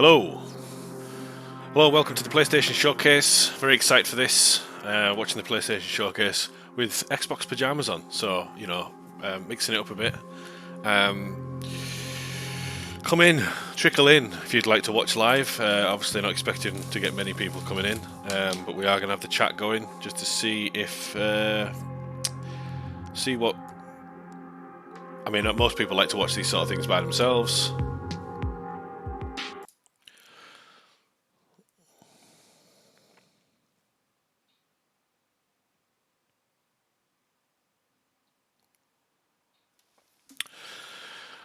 Hello. Hello, welcome to the PlayStation Showcase. Very excited for this. Watching the PlayStation Showcase with Xbox pyjamas on, so, mixing it up a bit. Come in, trickle in if you'd like to watch live. Obviously not expecting to get many people coming in, but we are going to have the chat going just to see if... see what... I mean, most people like to watch these sort of things by themselves.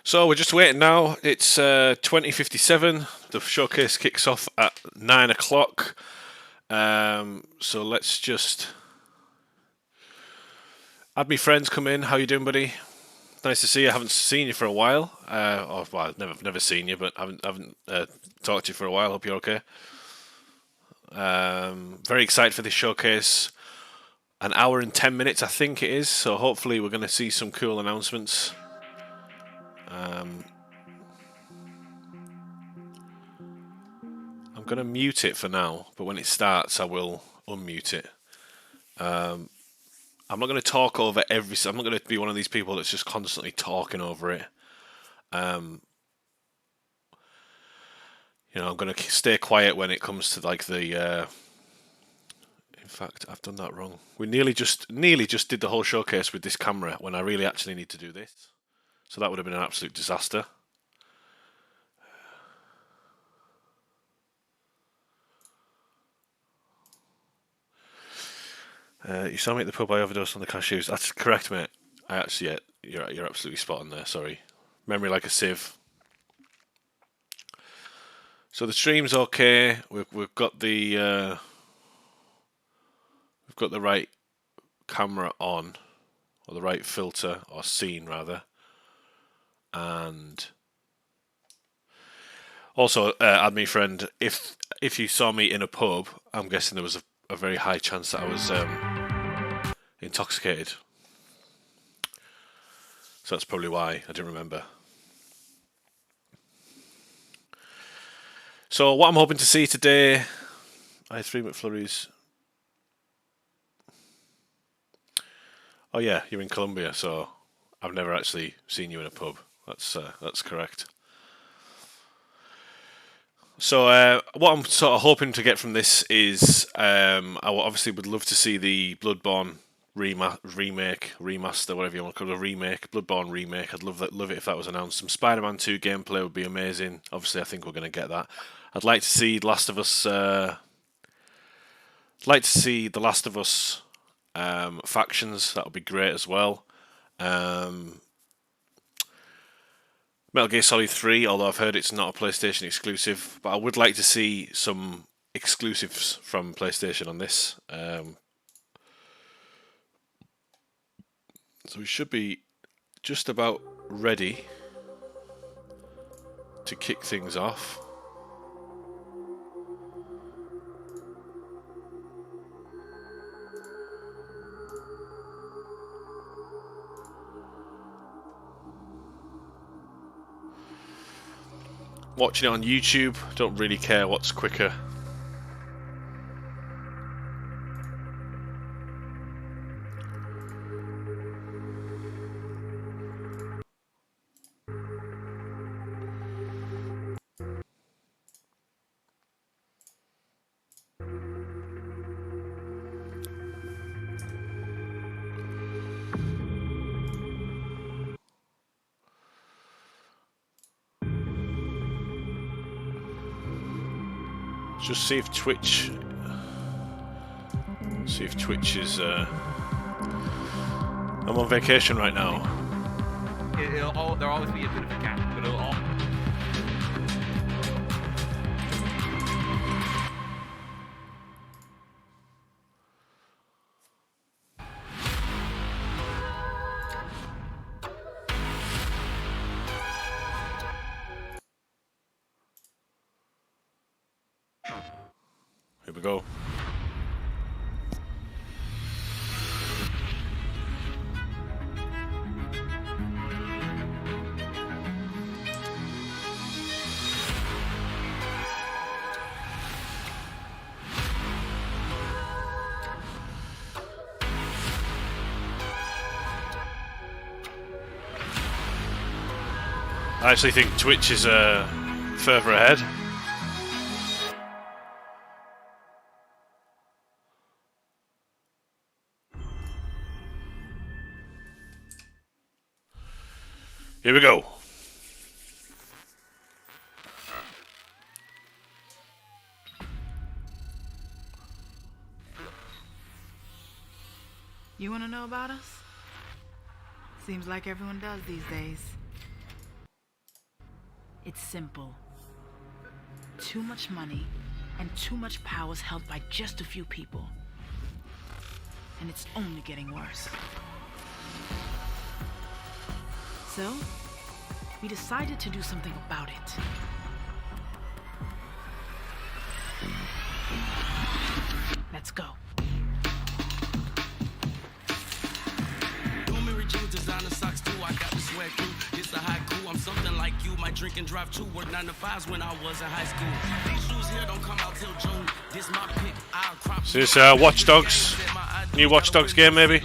So we're just waiting now. It's 20:57. The showcase kicks off at 9 o'clock. So let's just add me friends. Come in. How you doing, buddy? Nice to see you. I haven't seen you for a while. I've never seen you, but I haven't talked to you for a while. Hope you're okay. Very excited for this showcase. An hour and 10 minutes, I think it is. So hopefully we're going to see some cool announcements. I'm going to mute it for now, but when it starts, I will unmute it. I'm not going to talk over I'm not going to be one of these people that's just constantly talking over it. I'm going to stay quiet when it comes to like the. In fact, I've done that wrong. We nearly just did the whole showcase with this camera when I really actually need to do this. So that would have been an absolute disaster. You saw me at the pub. I overdosed on the cashews. That's correct, mate. You're absolutely spot on there. Sorry, memory like a sieve. So the stream's okay. We've got the right camera on, or the right filter or scene rather, and also add me friend. If you saw me in a pub, I'm guessing there was a very high chance that I was intoxicated. So that's probably why I didn't remember. So what I'm hoping to see today, I had 3 McFlurries. Oh yeah, you're in Colombia, so I've never actually seen you in a pub. That's correct. So what I'm sort of hoping to get from this is I obviously would love to see the Bloodborne remaster, whatever you want to call it, a remake, Bloodborne remake. I'd love it if that was announced. Some Spider-Man 2 gameplay would be amazing. Obviously, I think we're going to get that. I'd like to see The Last of Us. Factions. That would be great as well. Metal Gear Solid 3, although I've heard it's not a PlayStation exclusive, but I would like to see some exclusives from PlayStation on this. So we should be just about ready to kick things off. Watching it on YouTube, don't really care what's quicker. Just see if Twitch is. I'm on vacation right now. There'll always be a bit of a gap, but it'll all. Here we go. I actually think Twitch is further ahead. Here we go. You want to know about us? Seems like everyone does these days. It's simple. Too much money and too much power is held by just a few people. And it's only getting worse. So, we decided to do something about it. Let's go. Designer socks too, I got the sweat too. It's a haiku, I'm something like you. Might drink and drive too. Work 9 to 5s when I was in high school. These shoes here don't come out till June. This my pick, I'll crop. So this Watch Dogs, new Watch Dogs game maybe?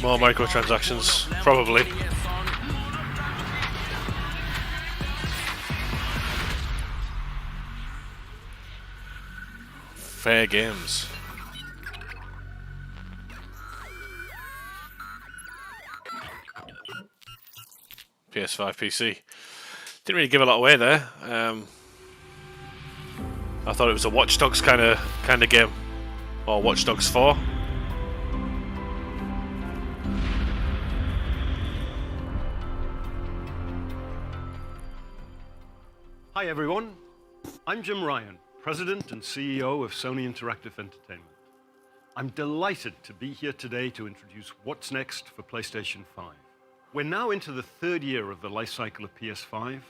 More microtransactions, probably. Fair games. PS5, PC. Didn't really give a lot away there. I thought it was a Watch Dogs kind of game, or Watch Dogs 4. Hi everyone, I'm Jim Ryan, President and CEO of Sony Interactive Entertainment. I'm delighted to be here today to introduce what's next for PlayStation 5. We're now into the third year of the life cycle of PS5,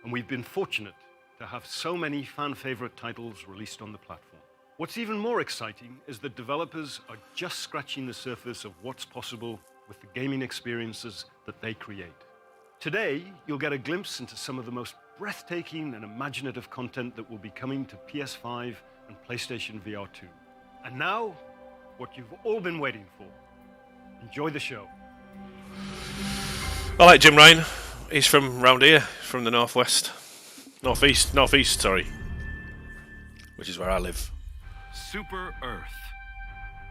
and we've been fortunate to have so many fan-favorite titles released on the platform. What's even more exciting is that developers are just scratching the surface of what's possible with the gaming experiences that they create. Today, you'll get a glimpse into some of the most breathtaking and imaginative content that will be coming to PS5 and PlayStation VR 2. And now, what you've all been waiting for. Enjoy the show. I like Jim Ryan. He's from round here, from the northwest. Northeast, sorry. Which is where I live. Super Earth.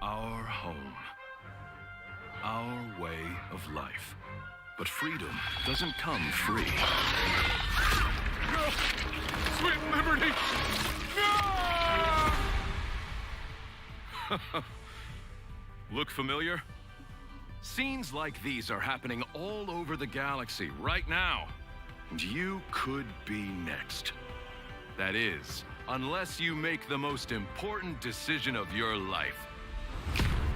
Our home. Our way of life. But freedom doesn't come free. No! Sweet liberty! No! Look familiar? Scenes like these are happening all over the galaxy right now. And you could be next. That is, unless you make the most important decision of your life.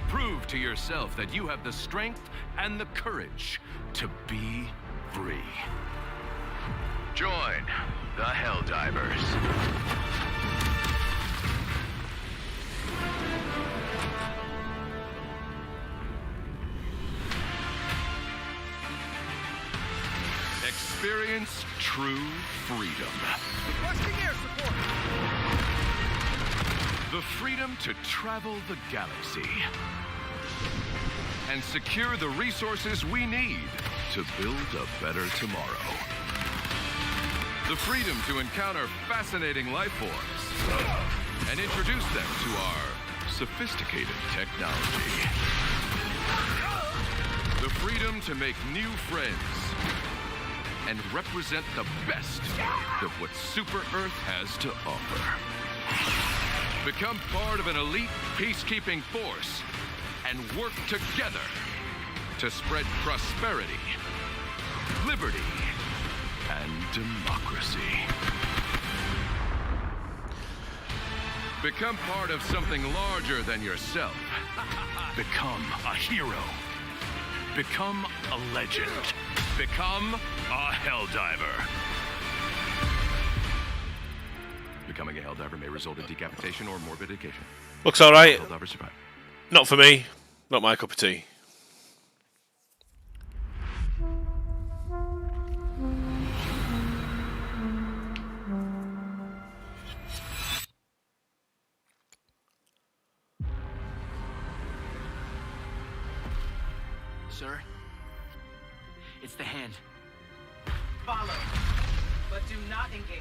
Prove to yourself that you have the strength and the courage to be free. Join the Helldivers. Experience true freedom. Requesting air support! The freedom to travel the galaxy and secure the resources we need to build a better tomorrow. The freedom to encounter fascinating life forms and introduce them to our sophisticated technology. The freedom to make new friends and represent the best of what Super Earth has to offer. Become part of an elite peacekeeping force and work together to spread prosperity, liberty, and democracy. Become part of something larger than yourself. Become a hero. Become a legend. Become a Helldiver. Becoming a Helldiver may result in decapitation or morbid education. Looks alright. Helldiver survive. Not for me. Not my cup of tea. Sir, it's the hand. Follow, but do not engage.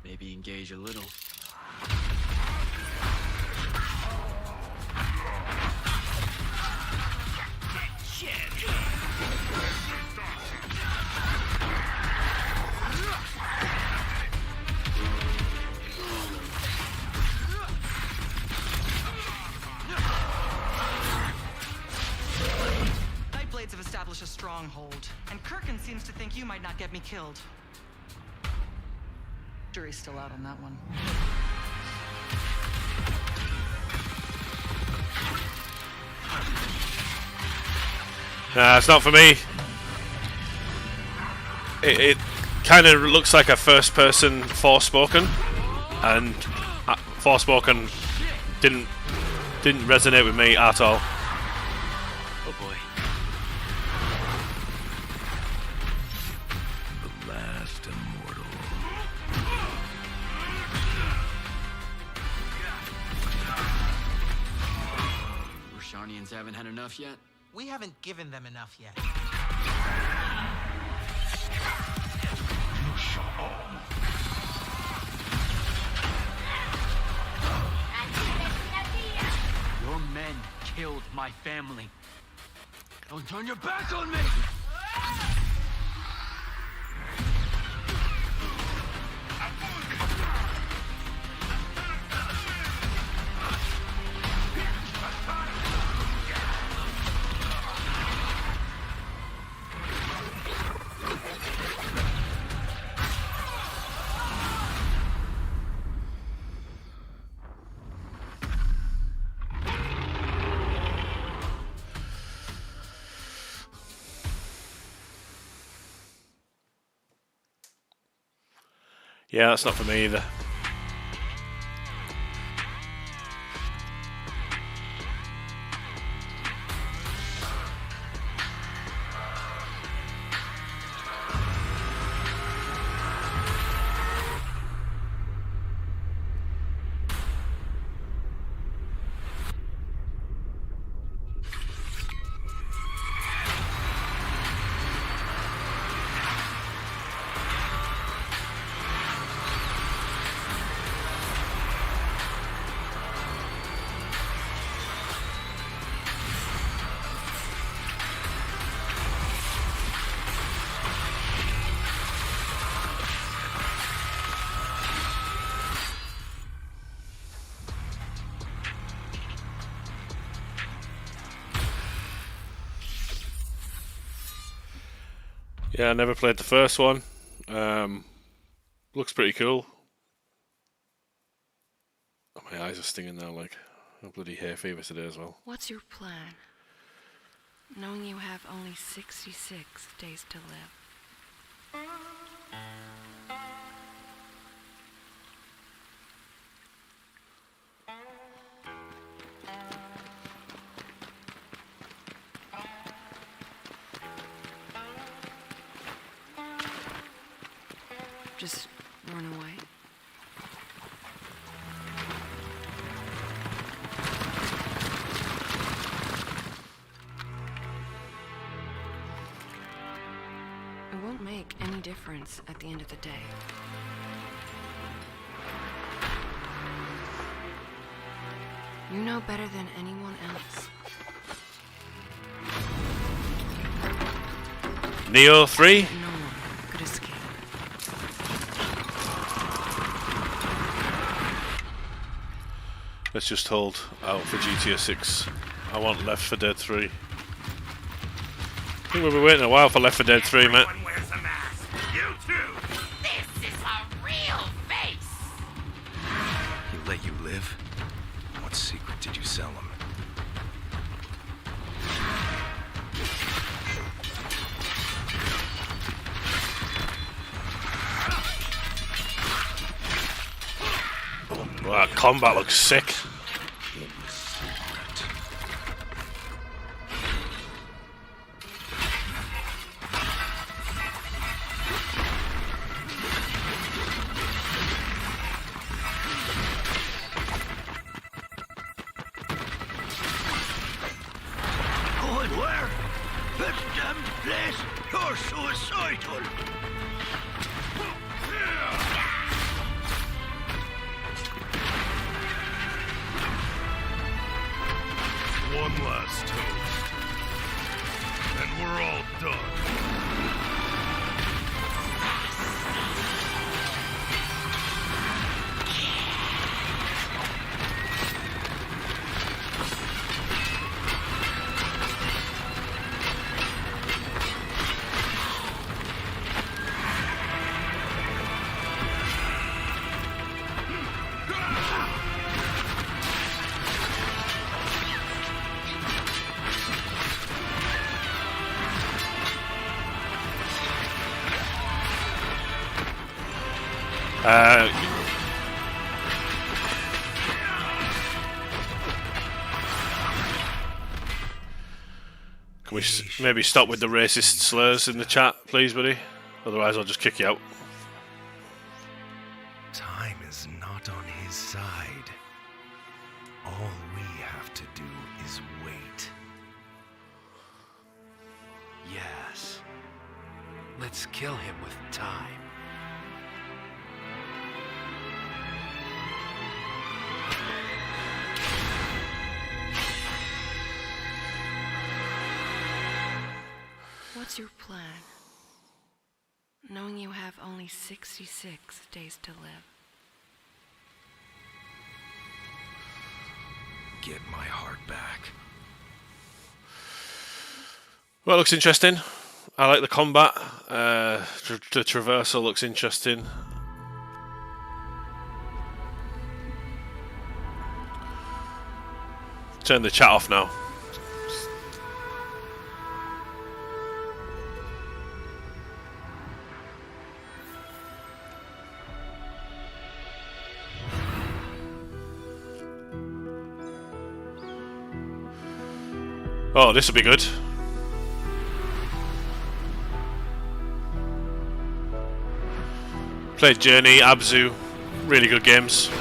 Maybe engage a little. Nightblades have established a stronghold, and Kirkin seems to think you might not get me killed. Jury's still out on that one. Nah, it's not for me. It kind of looks like a first-person Forspoken, and Forspoken didn't resonate with me at all. Oh boy. The last immortal. Rosharnians haven't had enough yet? We haven't given them enough yet. Your men killed my family. Don't turn your back on me! Yeah, that's not for me either. Yeah, I never played the first one. Looks pretty cool. Oh, my eyes are stinging now, like a bloody hay fever today as well. What's your plan? Knowing you have only 66 days to live. Just run away. It won't make any difference at the end of the day. You know better than anyone else. Neo 3? No one could escape. Let's just hold out for GTA 6. I want Left 4 Dead 3. I think we've been waiting a while for Left 4 Dead 3, mate. Everyone wears a mask. You too. This is a real face. He let you live? What secret did you sell him? Well, that combat looks sick. Going where? This damn place! You're suicidal! One last toast. And we're all done. Can we maybe stop with the racist slurs in the chat, please, buddy? Otherwise, I'll just kick you out. Time is not on his side. All we have to do is wait. Yes. Let's kill him with time. What's your plan? Knowing you have only 66 days to live. Get my heart back. Well, it looks interesting. I like the combat. The traversal looks interesting. Turn the chat off now. Oh, this will be good. Played Journey, Abzu, really good games.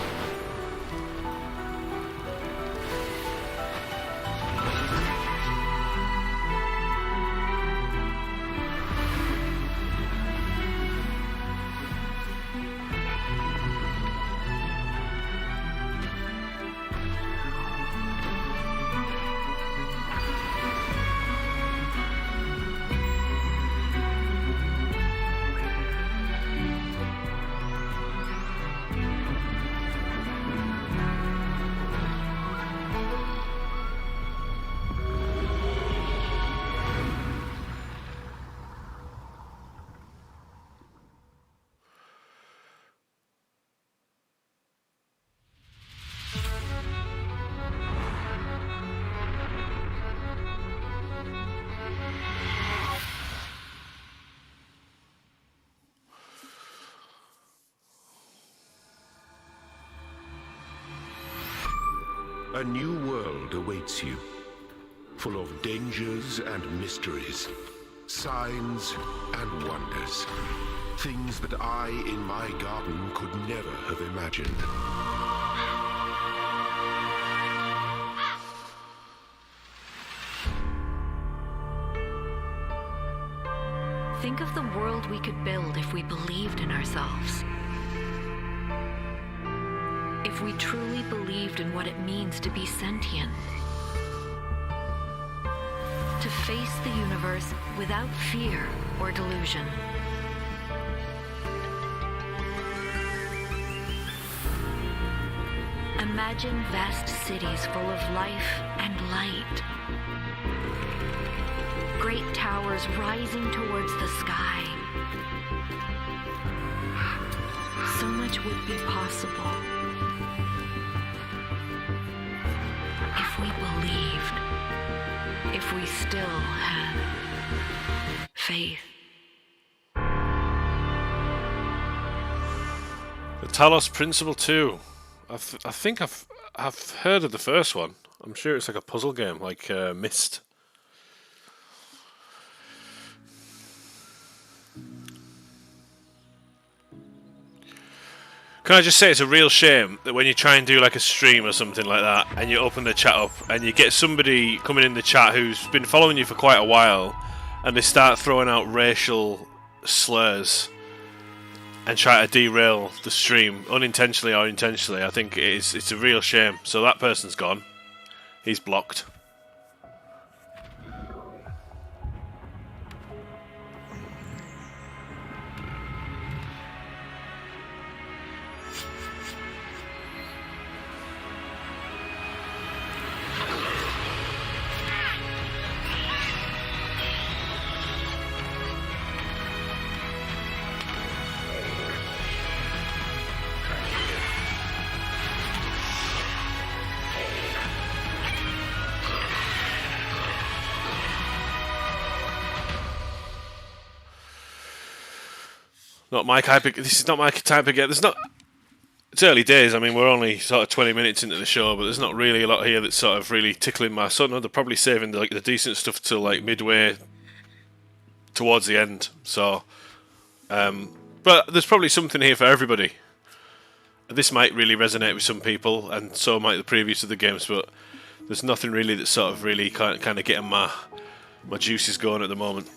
A new world awaits you, full of dangers and mysteries, signs and wonders, things that I in my garden could never have imagined. Think of the world we could build if we believed in ourselves. If we truly believed in what it means to be sentient. To face the universe without fear or delusion. Imagine vast cities full of life and light. Great towers rising towards the sky. So much would be possible if we believed, if we still had faith. The Talos Principle 2. I think I've heard of the first one. I'm sure it's like a puzzle game, like Myst. Can I just say it's a real shame that when you try and do like a stream or something like that, and you open the chat up and you get somebody coming in the chat who's been following you for quite a while, and they start throwing out racial slurs and try to derail the stream unintentionally or intentionally. I think it's a real shame. So that person's gone. He's blocked. Not my type of. This is not my type of game. There's not. It's early days. I mean, we're only sort of 20 minutes into the show, but there's not really a lot here that's sort of really tickling my son. They're probably saving the decent stuff till like midway towards the end. So, but there's probably something here for everybody. This might really resonate with some people, and so might the previews of the games. But there's nothing really that's sort of really kind of getting my juices going at the moment.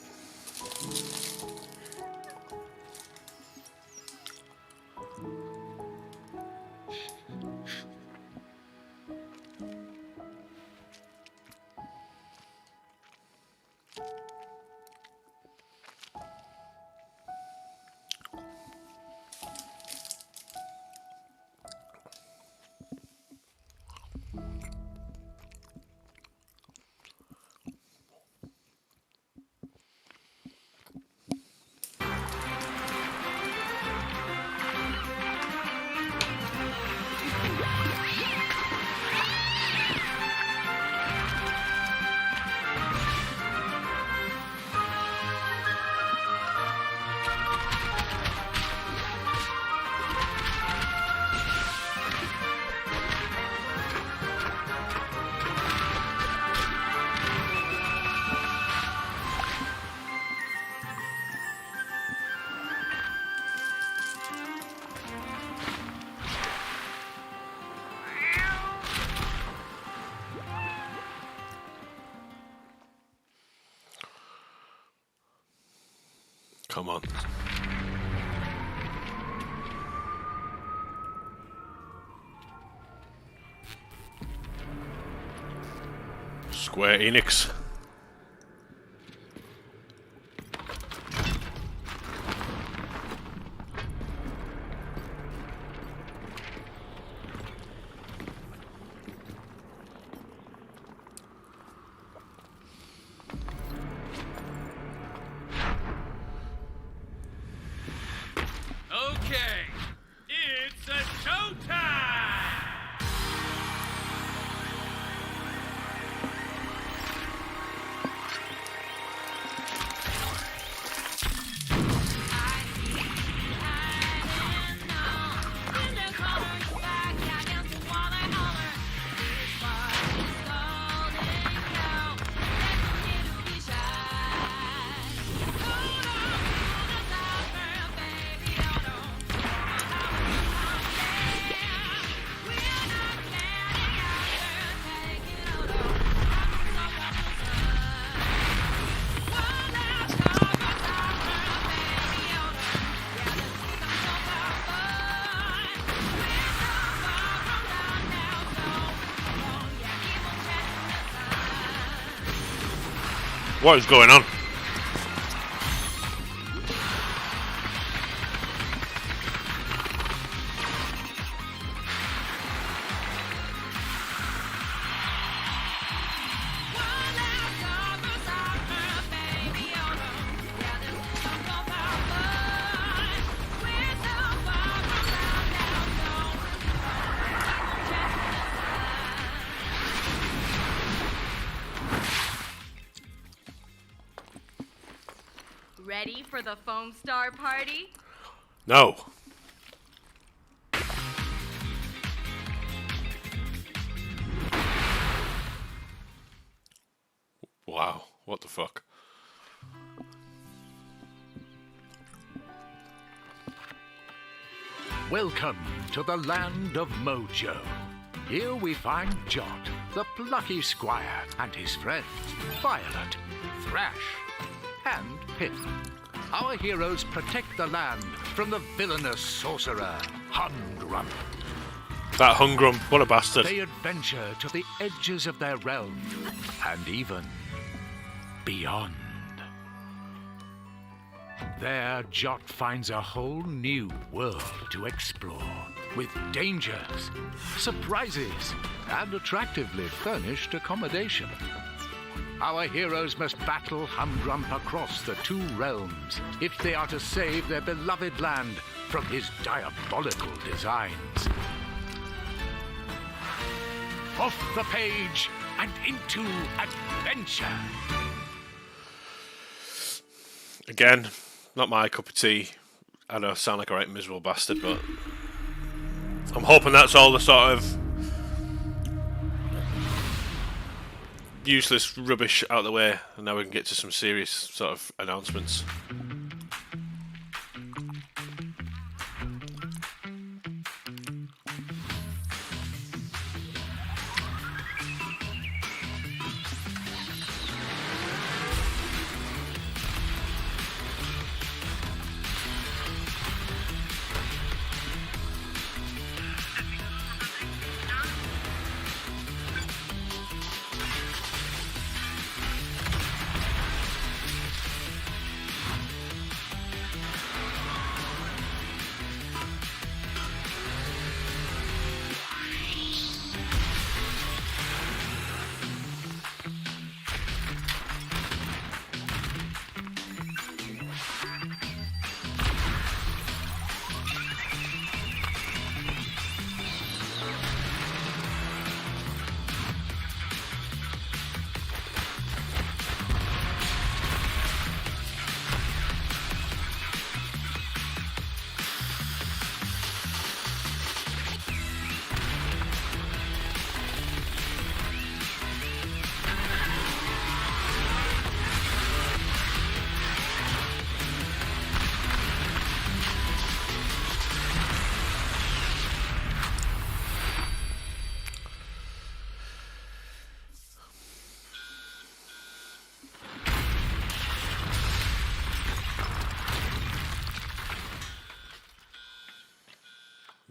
Come on. Square Enix. Okay, it's a showtime! What is going on? Ready for the foam star party? No. What the fuck? Welcome to the land of Mojo. Here we find Jot, the plucky squire, and his friends, Violet, Thrash, and Pip. Our heroes protect the land from the villainous sorcerer, Hungrum. That Hungrum, what a bastard. They adventure to the edges of their realm, and even beyond. There, Jot finds a whole new world to explore, with dangers, surprises, and attractively furnished accommodation. Our heroes must battle Humgrump across the two realms if they are to save their beloved land from his diabolical designs. Off the page and into adventure. Again, not my cup of tea. I know I sound like a right miserable bastard, but I'm hoping that's all the sort of useless rubbish out of the way, and now we can get to some serious sort of announcements.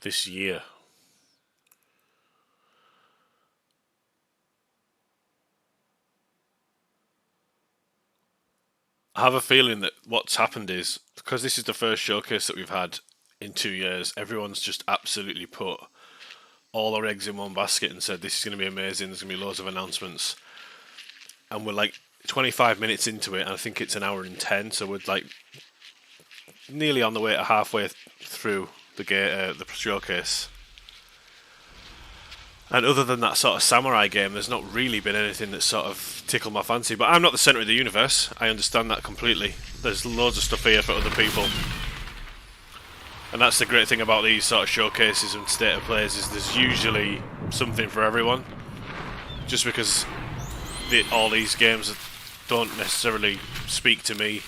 This year. I have a feeling that what's happened is, because this is the first showcase that we've had in 2 years, everyone's just absolutely put all their eggs in one basket and said this is going to be amazing, there's going to be loads of announcements. And we're like 25 minutes into it, and I think it's an hour and 10, so we're like nearly on the way to halfway through the showcase. And other than that sort of samurai game, there's not really been anything that sort of tickled my fancy. But I'm not the centre of the universe. I understand that completely. There's loads of stuff here for other people. And that's the great thing about these sort of showcases and state of plays, is there's usually something for everyone. Just because all these games don't necessarily speak to me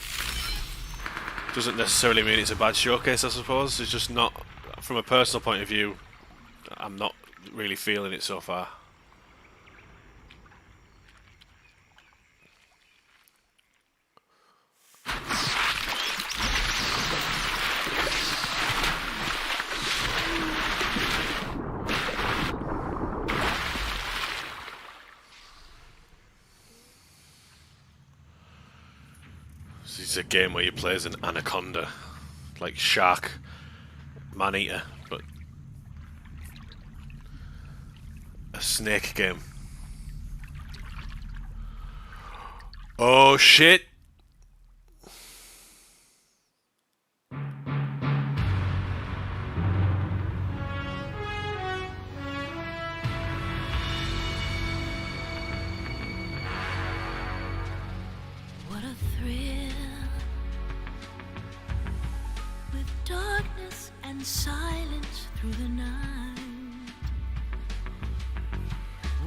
doesn't necessarily mean it's a bad showcase, I suppose. It's just not, from a personal point of view, I'm not really feeling it so far. This is a game where you play as an anaconda, like shark, man-eater, but a snake game. Oh shit! What a thrill, with darkness and silence through the night.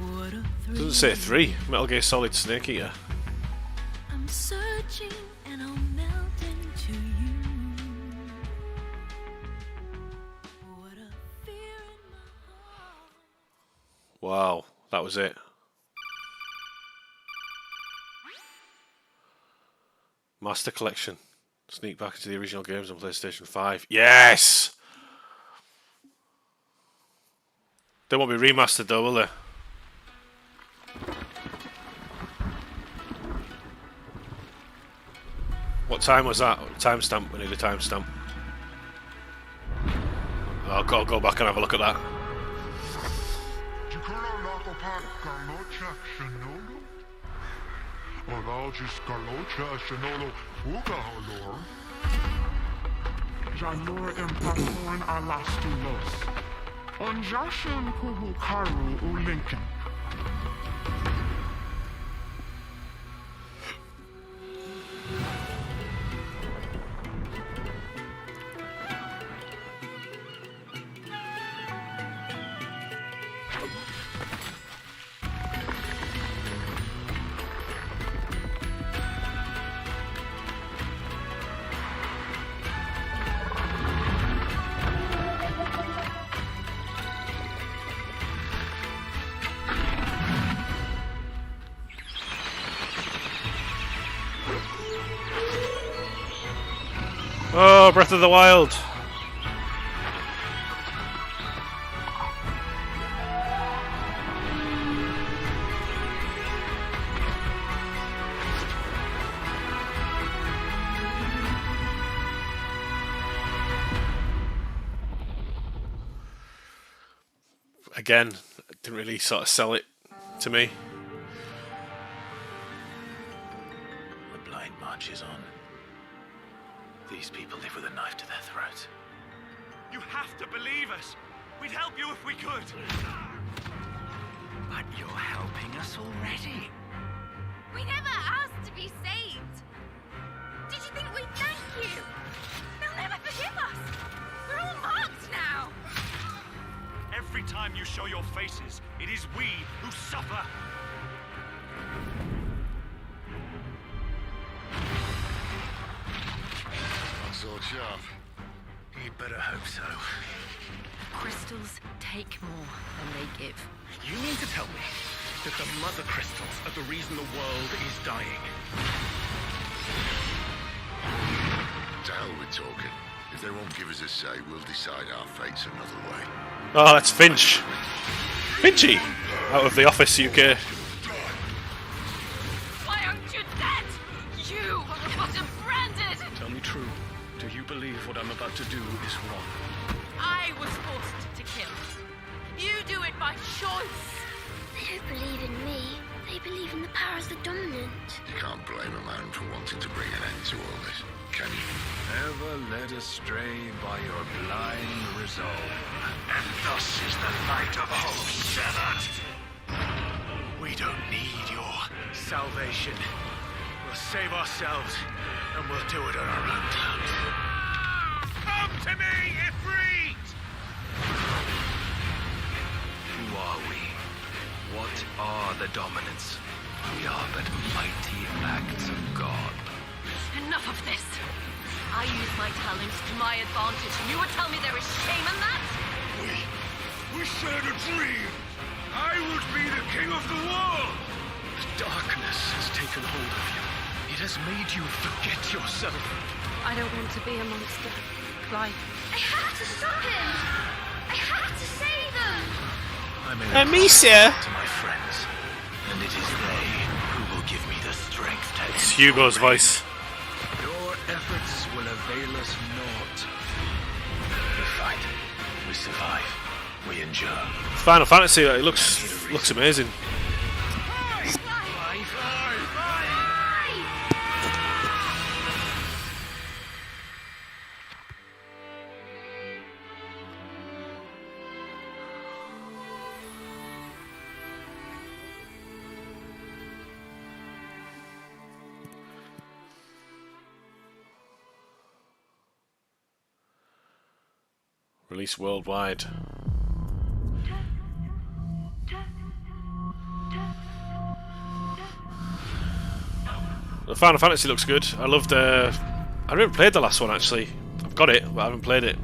What a thrill. Doesn't say 3. Metal Gear Solid Snake Eater. touching and I'll melt into you. What a fear in my heart. Wow, that was it. Master Collection. Sneak back into the original games on PlayStation 5. Yes! They won't be remastered though, will they? What time was that? Timestamp. We need a timestamp. I'll go back and have a look at that. Jalur impassoin alastulos. Onjashin kuhukaru ulinkin. Oh, Breath of the Wild. Again, didn't really sort of sell it to me. The blind marches on. These people live with a knife to their throat. You have to believe us. We'd help you if we could. But you're helping us already. We never asked to be saved. Did you think we'd thank you? They'll never forgive us. We're all marked now. Every time you show your faces, it is we who suffer. Sword sharp. You'd better hope so. Crystals take more than they give. You mean to tell me that the mother crystals are the reason the world is dying? To hell with talking. If they won't give us a say, we'll decide our fates another way. Oh, that's Finch. Finchy! Out of The Office UK. Why aren't you dead? You was branded. Tell me true. Do you believe what I'm about to do is wrong? I was forced to kill. You do it by choice. They don't believe in me. They believe in the powers that dominant. You can't blame a man for wanting to bring an end to all this, can you? Ever led astray by your blind resolve, and thus is the light of hope severed. We don't need your salvation. We'll save ourselves, and we'll do it on our own terms. Come to me, Ifrit! Who are we? What are the dominants? We are but mighty acts of God. Enough of this. I use my talents to my advantage, and you would tell me there is shame in that? We shared a dream. I would be the king of the world. Darkness has taken hold of you. It has made you forget yourself. I don't want to be a monster, Clive. I have to stop him. I have to save them. I'm in Amicia! to my friends, and it is they who will give me the strength to It's Hugo's voice. Your efforts will avail us naught. We fight, we survive, we endure. Final Fantasy, it looks amazing. Release worldwide. The Final Fantasy looks good. I loved. I haven't played the last one actually. I've got it, but I haven't played it.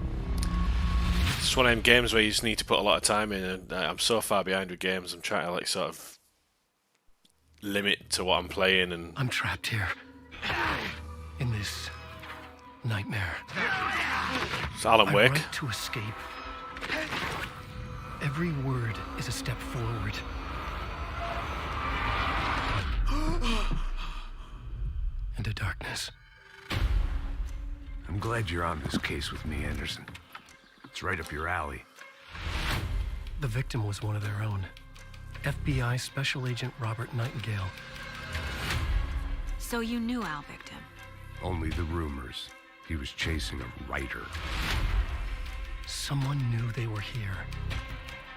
It's just one of them games where you just need to put a lot of time in, and I'm so far behind with games. I'm trying to like sort of limit to what I'm playing, and I'm trapped here in this nightmare. It's Alan Wake. I write to escape. Every word is a step forward. Into darkness. I'm glad you're on this case with me, Anderson. It's right up your alley. The victim was one of their own. FBI Special Agent Robert Nightingale. So you knew Al Victim? Only the rumors. He was chasing a writer. Someone knew they were here.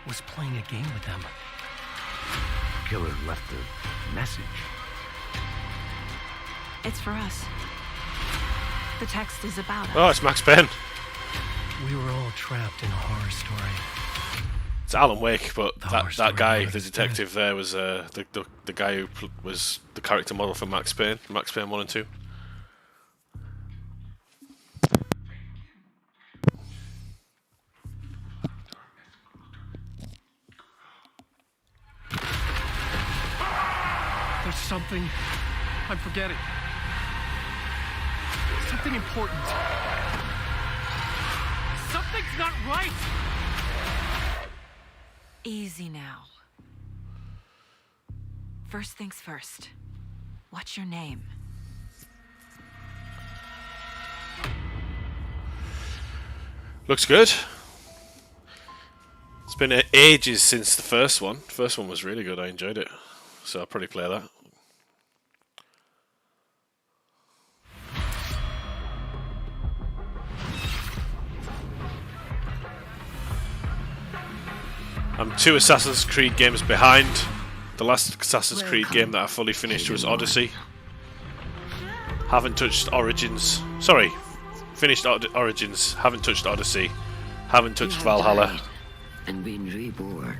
Was playing a game with them. Killer left a message. It's for us. The text is about us. Oh, it's Max Payne. We were all trapped in a horror story. It's Alan Wake, but that guy, the detective there, was the guy who was the character model for Max Payne 1 and 2. There's something I'm forgetting. Something important. Something's not right! Easy now. First things first. What's your name? Looks good. It's been ages since the first one. The first one was really good. I enjoyed it. So I'll probably play that. I'm 2 Assassin's Creed games behind. The last Assassin's Creed game that I fully finished was Odyssey. Haven't touched Origins. Sorry, finished Origins. Haven't touched Odyssey. Haven't touched Valhalla. And been reborn.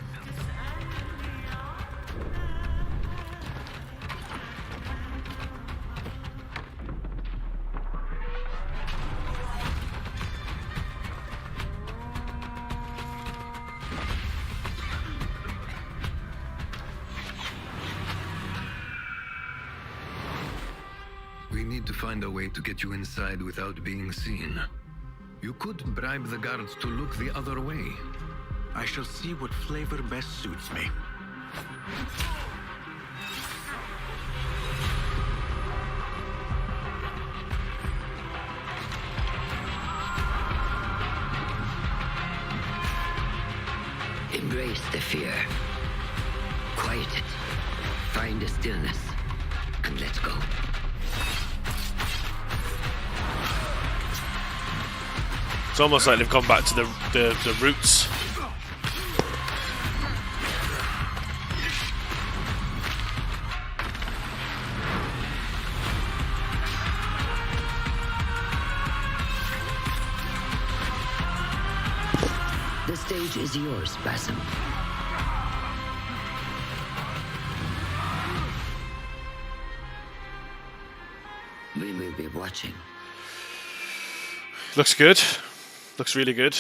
We need to find a way to get you inside without being seen. You could bribe the guards to look the other way. I shall see what flavor best suits me. Embrace the fear. Quiet it. Find a stillness. And let's go. It's almost like they've gone back to the roots. The stage is yours, Basim. We will be watching. Looks good. Looks really good.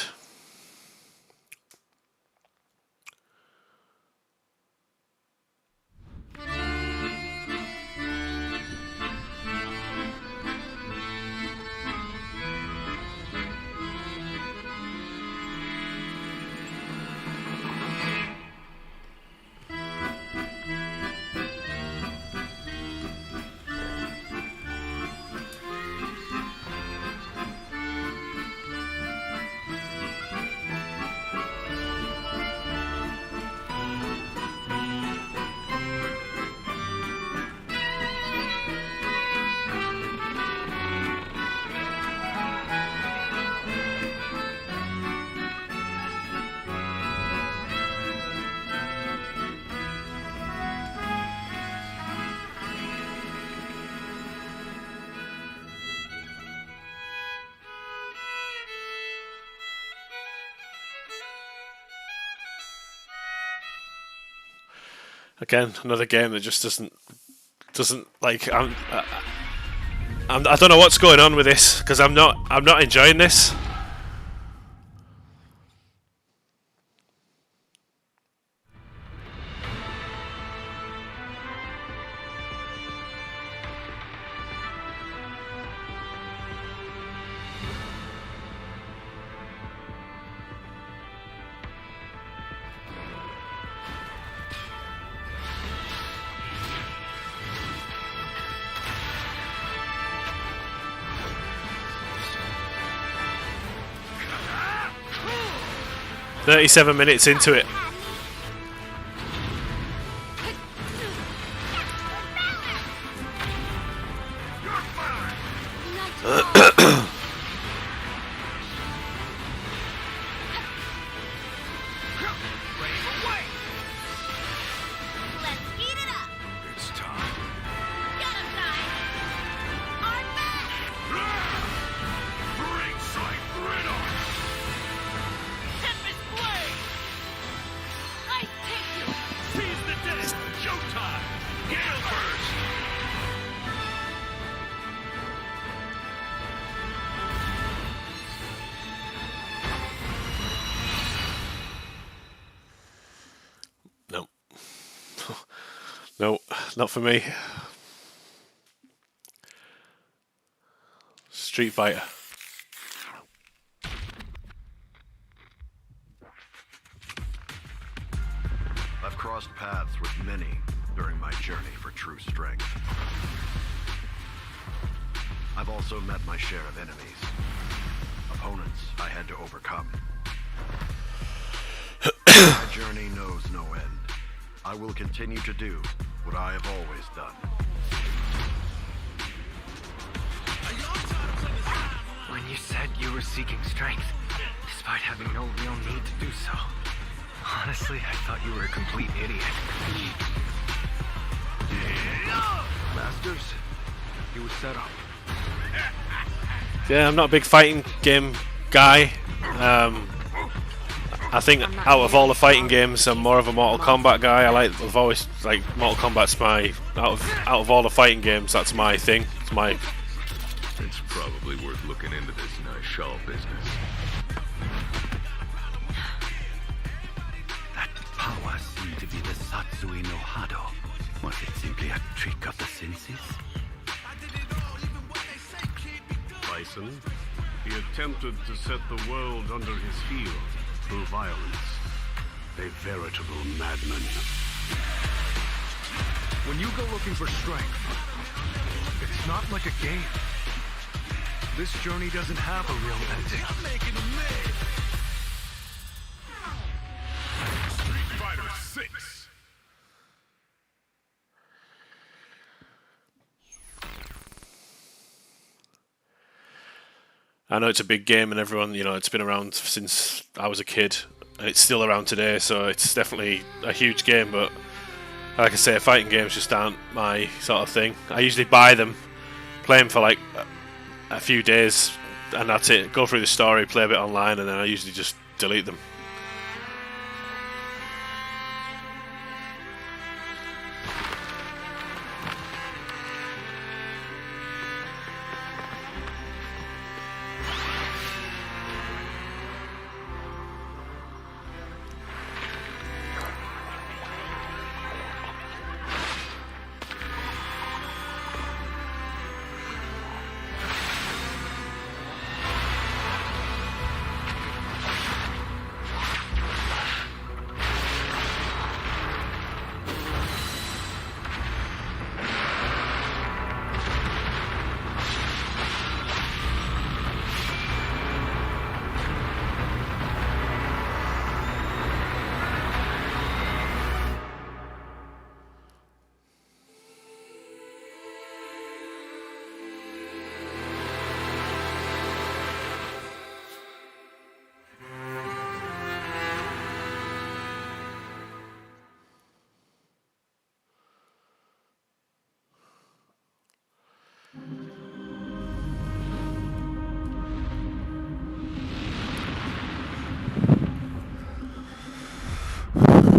Again, another game that just doesn't like. I don't know what's going on with this because I'm not enjoying this. "37 minutes into it." It's time. Ringside gridiron! Seize the dead! Showtime! Gale burst! No. No, not for me. Street Fighter. I've crossed paths with many during my journey for true strength. I've also met my share of enemies. Opponents I had to overcome. My journey knows no end. I will continue to do what I have always done. When you said you were seeking strength, despite having no real need to do so, honestly, I thought you were a complete idiot. Masters, you were set up. Yeah, I'm not a big fighting game guy. I think out of all the fighting games, I'm more of a Mortal Kombat guy. I've always like Mortal Kombat's my out of all the fighting games. That's my thing. It's my. It's probably worth looking into this nice shawl business. That power seemed to be the Satsui no Hado. Was it simply a trick of the senses? Bison, he attempted to set the world under his heel through violence. A veritable madman. When you go looking for strength, it's not like a game. This journey doesn't have a real ending. Street Fighter 6. I know it's a big game, and everyone, it's been around since I was a kid, and it's still around today. So it's definitely a huge game. But like I say, fighting games just aren't my sort of thing. I usually buy them, play them for like a few days, and that's it. Go through the story, play a bit online, and then I usually just delete them.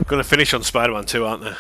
Going to finish on Spider-Man 2, aren't they?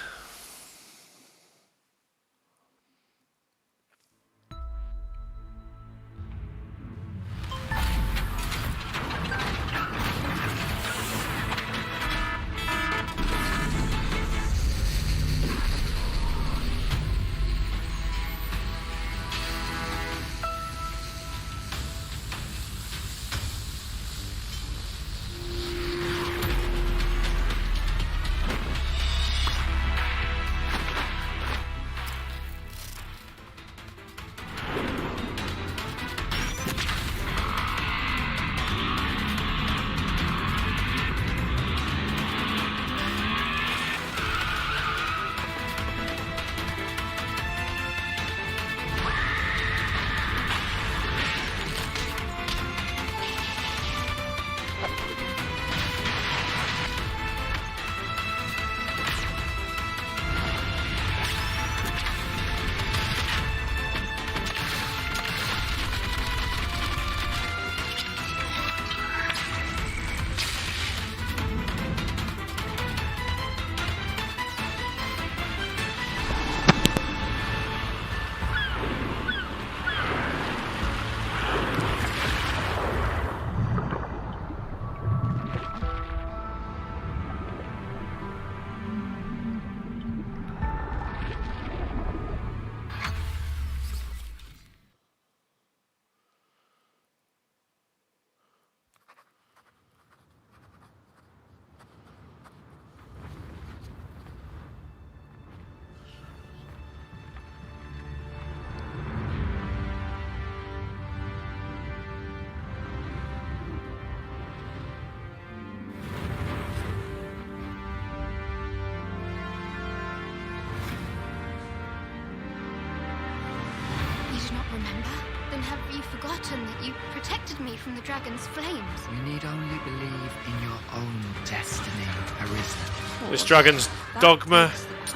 remember? Then have you forgotten that you protected me from the dragon's flames? You need only believe in your own destiny, Arisen. This Dragon's Dogma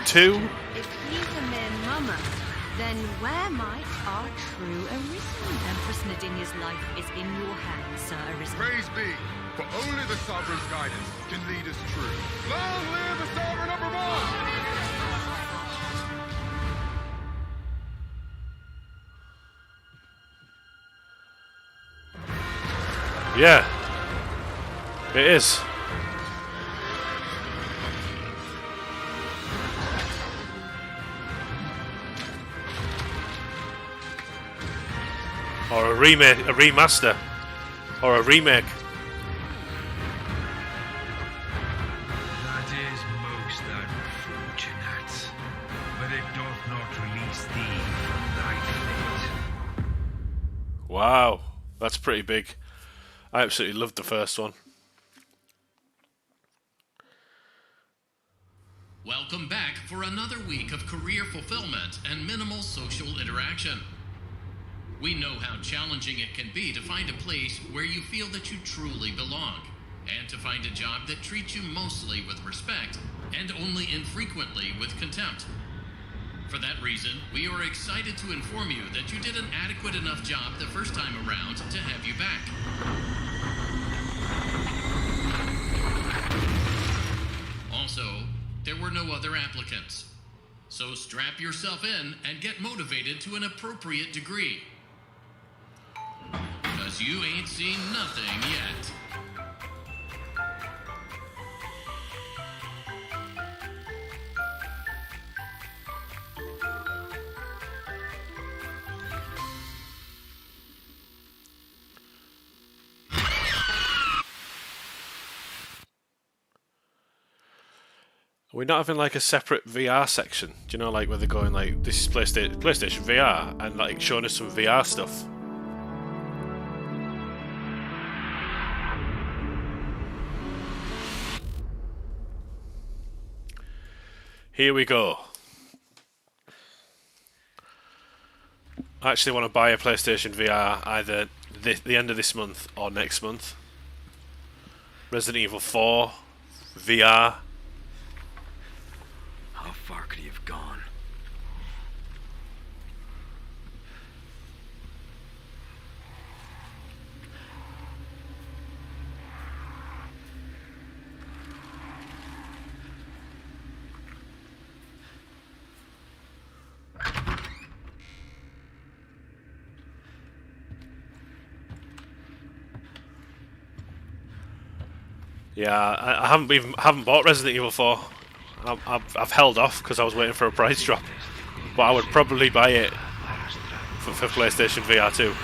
2. If he's a mere mummer, then where might our true Arisen? Empress Nadinia's life is in your hands, Sir Arisen. Praise be, for only the Sovereign's guidance can lead us true. Long live the Sovereign of Vermont! Yeah, it is. Or a remake, a remaster, or a remake. That is most unfortunate, but it doth not release thee from thy fate. Wow, that's pretty big. I absolutely loved the first one. Welcome back for another week of career fulfillment and minimal social interaction. We know how challenging it can be to find a place where you feel that you truly belong, and to find a job that treats you mostly with respect and only infrequently with contempt. For that reason, we are excited to inform you that you did an adequate enough job the first time around to have you back. Also, there were no other applicants. So strap yourself in and get motivated to an appropriate degree. 'Cause you ain't seen nothing yet. We're not having like a separate VR section. Do you know, like where they're going like, this is PlayStation VR, and like showing us some VR stuff. Here we go. I actually want to buy a PlayStation VR either the end of this month or next month. Resident Evil 4 VR. How far could he have gone? Yeah, I haven't bought Resident Evil 4. I've held off because I was waiting for a price drop, but I would probably buy it for PlayStation VR 2.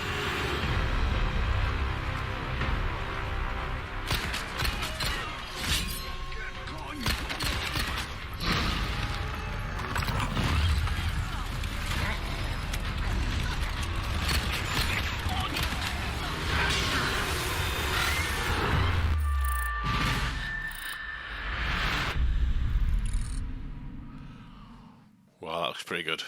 Well, that looks pretty good.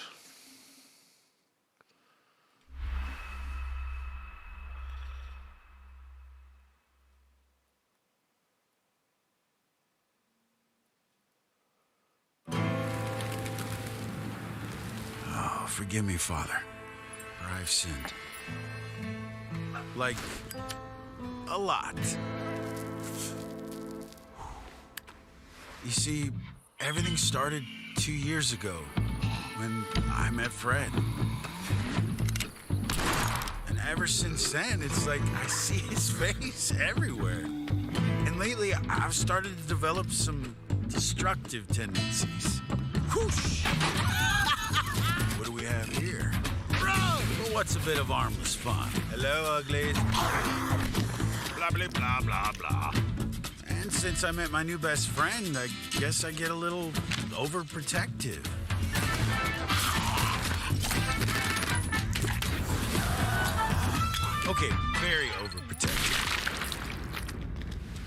Oh, forgive me, Father, for I've sinned. Like, a lot. You see, everything started 2 years ago when I met Fred. And ever since then, it's like I see his face everywhere. And lately, I've started to develop some destructive tendencies. Whoosh! What do we have here? Well, what's a bit of harmless fun? Hello, uglies. Blah, blah, blah, blah, blah. And since I met my new best friend, I guess I get a little overprotective. Okay, very overprotective.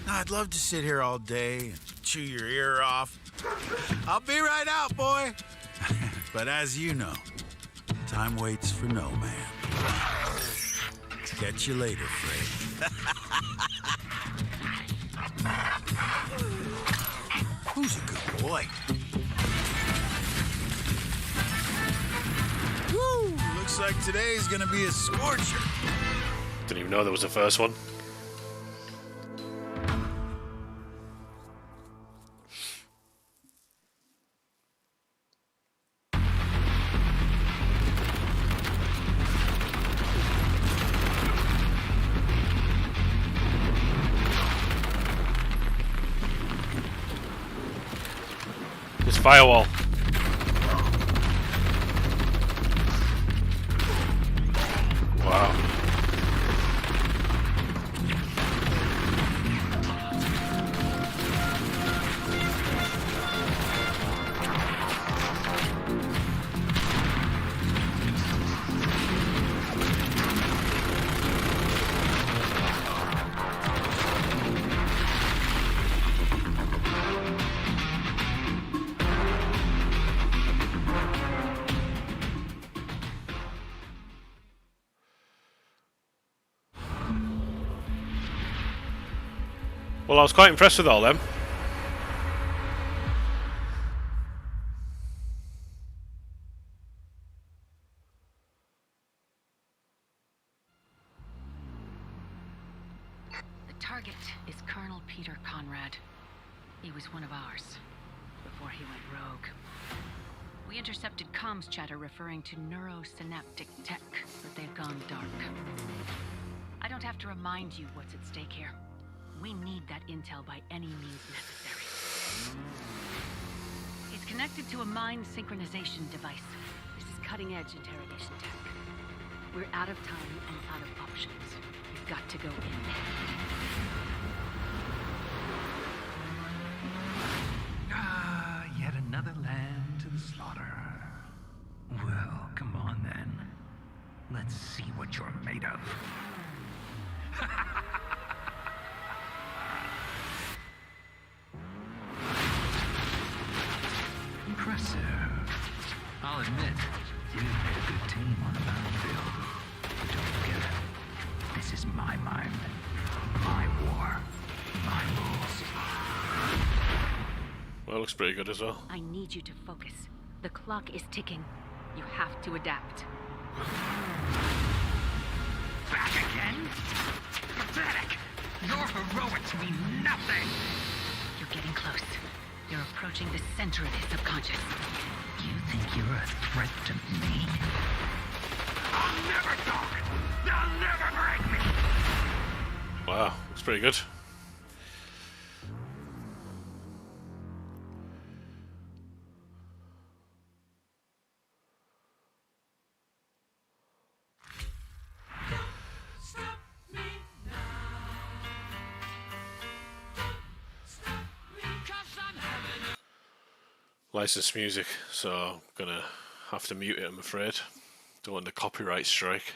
Now, I'd love to sit here all day and chew your ear off. I'll be right out, boy. But as you know, time waits for no man. Catch you later, Fred. Who's a good boy? Woo! Looks like today's gonna be a scorcher. Didn't even know there was a first one. This firewall. Wow. Well, I was quite impressed with all them. The target is Colonel Peter Conrad. He was one of ours before he went rogue. We intercepted comms chatter referring to neurosynaptic tech, but they've gone dark. I don't have to remind you what's at stake here. We need that intel by any means necessary. It's connected to a mind synchronization device. This is cutting-edge interrogation tech. We're out of time and out of options. We've got to go in. Ah, yet another lamb to the slaughter. Well, come on then. Let's see what you're made of. Impressive. I'll admit, you've made a good team on the battlefield. But don't forget, this is my mind, my war, my rules. Well, it looks pretty good as well. I need you to focus. The clock is ticking. You have to adapt. Back again? Pathetic! Your heroics mean nothing! You're getting close. You're approaching the center of his subconscious. You think you're a threat to me? I'll never talk! They'll never break me! Wow, looks pretty good. Licensed music, so I'm gonna have to mute it, I'm afraid. Don't want the copyright strike.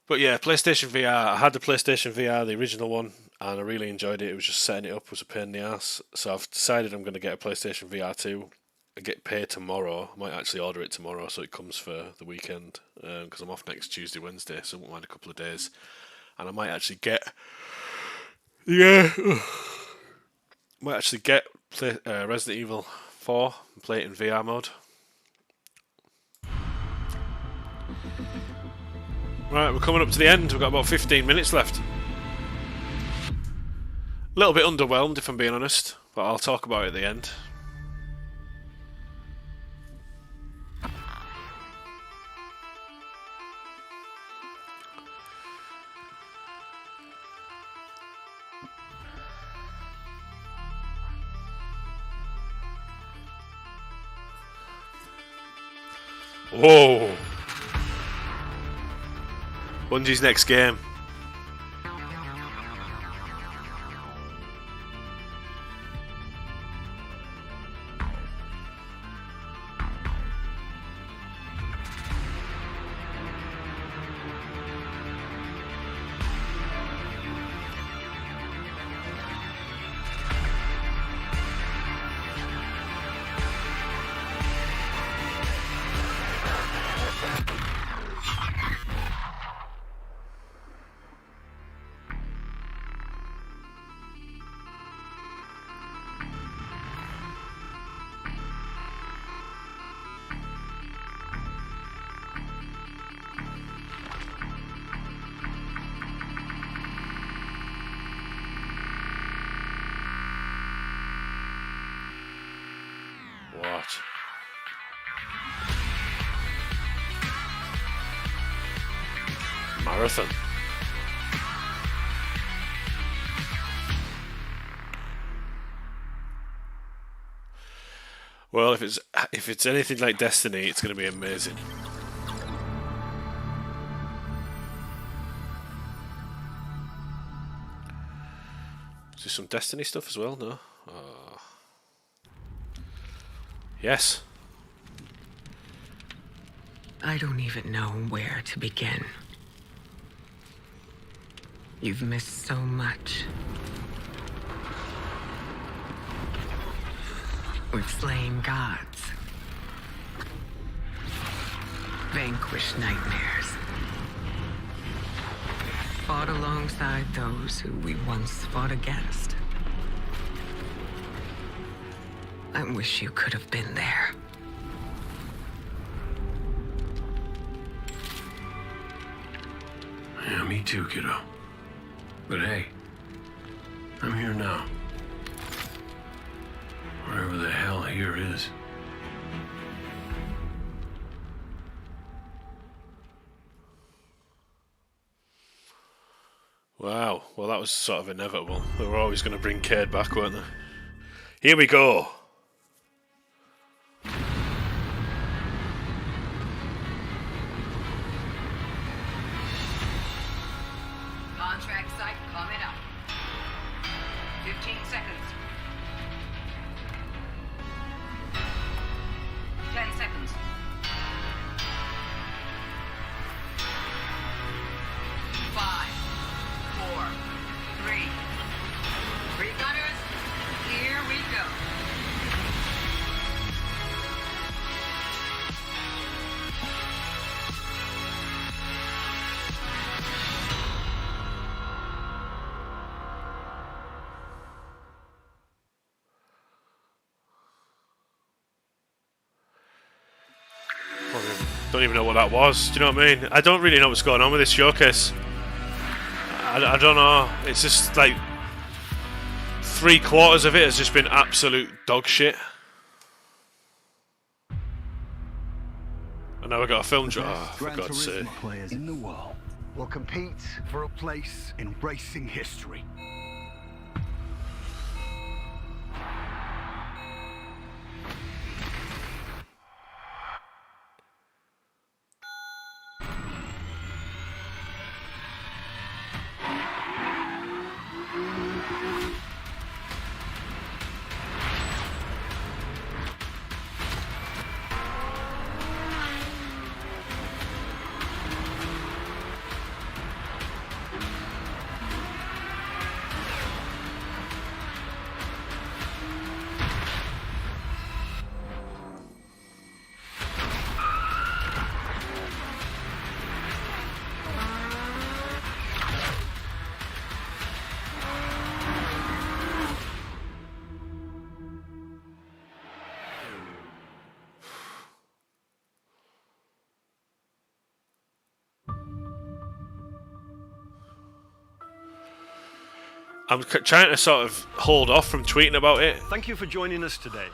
But yeah, PlayStation VR. I had the PlayStation VR, the original one, and I really enjoyed it. It was just setting it up was a pain in the ass. So I've decided I'm going to get a PlayStation VR 2. I get paid tomorrow. I might actually order it tomorrow so it comes for the weekend. Because I'm off next Tuesday, Wednesday, so I won't mind a couple of days. And I might actually get... might actually get Resident Evil 4 and play it in VR mode. Right, we're coming up to the end. We've got about 15 minutes left. A little bit underwhelmed, if I'm being honest, but I'll talk about it at the end. Whoa! Bungie's next game. What? Marathon. Well, if it's anything like Destiny, it's going to be amazing. Is there some Destiny stuff as well? No. Yes. I don't even know where to begin. You've missed so much. We've slain gods, vanquished nightmares, fought alongside those who we once fought against. I wish you could have been there. Yeah, me too, kiddo. But hey, I'm here now. Wherever the hell here is. Wow. Well, that was sort of inevitable. They were always going to bring Cade back, weren't they? Here we go. Contract site coming up. 15 seconds. 10 seconds. 5, 4, 3. Three gunners, here we go. Don't even know what that was. Do you know what I mean? I don't really know what's going on with this showcase. I don't know. It's just like 3/4 of it has just been absolute dog shit. And now we've got a film draw. Oh, for Gran God's sake. Turismo players in the world will compete for a place in racing history. I'm trying to sort of hold off from tweeting about it. Thank you for joining us today.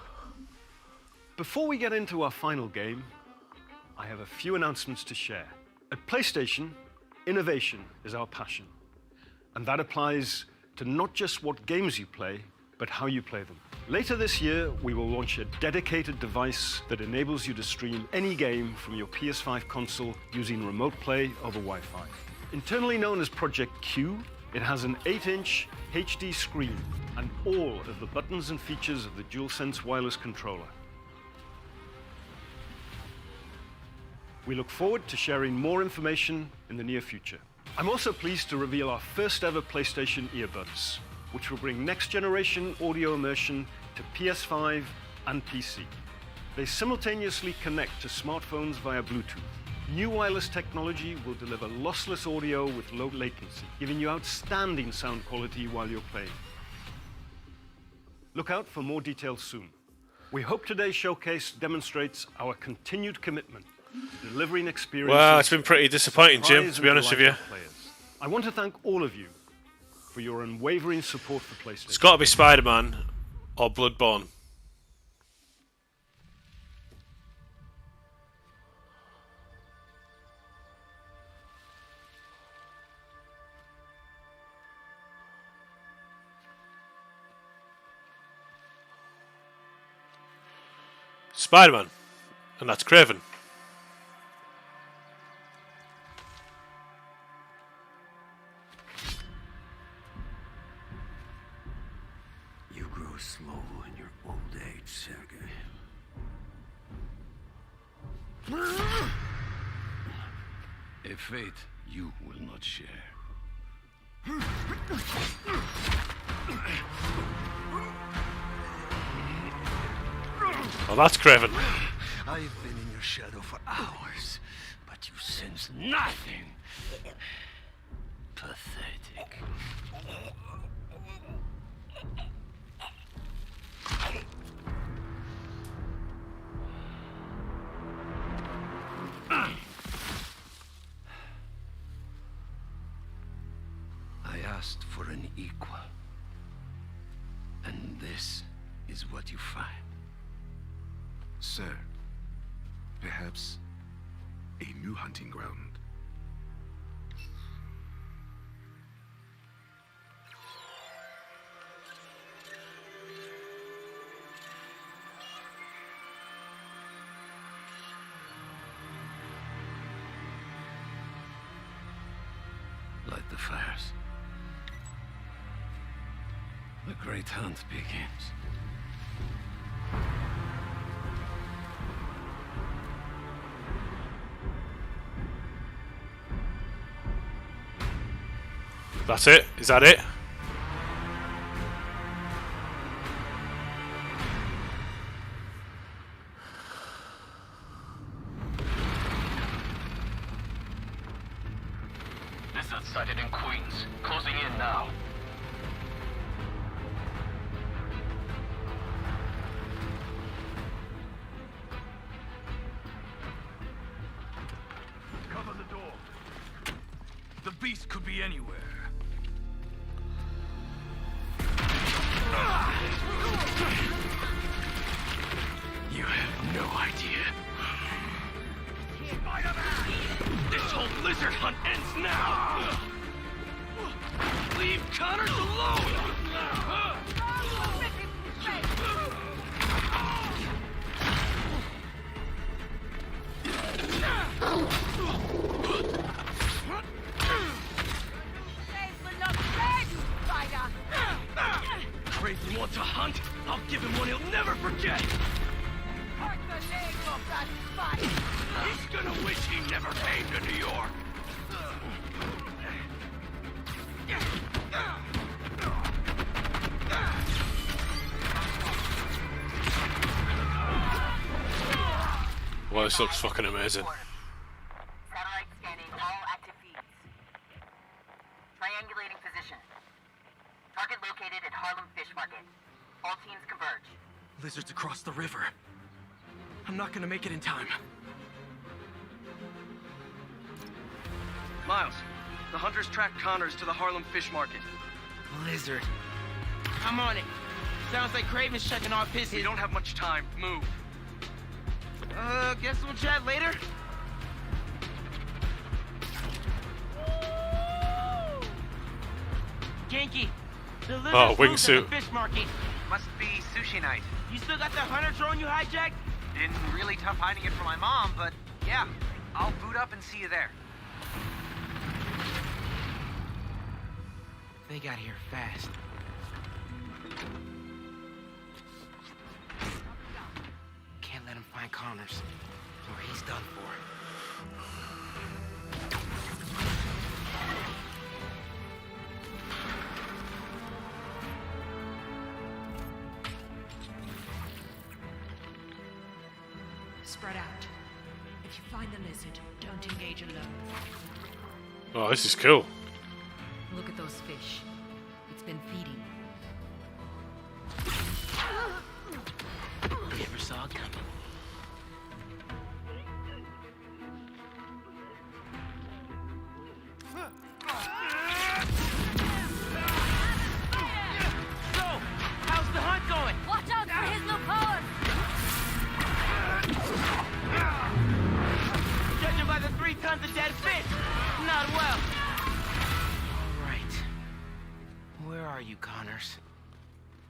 Before we get into our final game, I have a few announcements to share. At PlayStation, innovation is our passion. And that applies to not just what games you play, but how you play them. Later this year, we will launch a dedicated device that enables you to stream any game from your PS5 console using remote play over Wi-Fi. Internally known as Project Q, it has an 8-inch HD screen and all of the buttons and features of the DualSense wireless controller. We look forward to sharing more information in the near future. I'm also pleased to reveal our first ever PlayStation earbuds, which will bring next generation audio immersion to PS5 and PC. They simultaneously connect to smartphones via Bluetooth. New wireless technology will deliver lossless audio with low latency, giving you outstanding sound quality while you're playing. Look out for more details soon. We hope today's showcase demonstrates our continued commitment to delivering experiences. Well, it's been pretty disappointing, Jim, to be honest with you. I want to thank all of you for your unwavering support for PlayStation. It's got to be Spider-Man or Bloodborne. Spider-Man. And that's Craven. You grow slow in your old age, Sergei. A fate you will not share. Oh, that's Craven. I've been in your shadow for hours, but you sense nothing. Pathetic. I asked for an equal. And this is what you find. Sir, perhaps a new hunting ground. Light the fires. The great hunt begins. That's it? Is that it? Lizard sighted in Queens. Closing in now. Cover the door. The beast could be anywhere. You have no idea. This whole lizard hunt ends now! Leave Connors alone! Craven wants a hunt? I'll give him one he'll never forget! Cut the leg of that spider! He's gonna wish he never came to New York! Well, this looks fucking amazing. Satellite scanning all active feeds. Triangulating position. Target located at Harlem Fish Market. All teams converge. Lizard's across the river. I'm not gonna make it in time. Miles, the hunters tracked Connors to the Harlem Fish Market. Lizard. I'm on it. Sounds like Craven's checking off his... We don't have much time. Move. Guess we'll chat later? Genki, the lizard's Oh, moved wingsuit. at the fish market. Must be sushi night. You still got the hunter drone you hijacked? Been really tough hiding it from my mom, but yeah, I'll boot up and see you there. They got here fast. Can't let him find Connors, or he's done for. Spread out. If you find the lizard, don't engage alone. Oh, this is cool. Look at those fish. It's been feeding. Never saw it coming. So, how's the hunt going? Watch out for his loopholes! Judging by the 3 tons of dead fish, not well. All right. Where are you, Connors?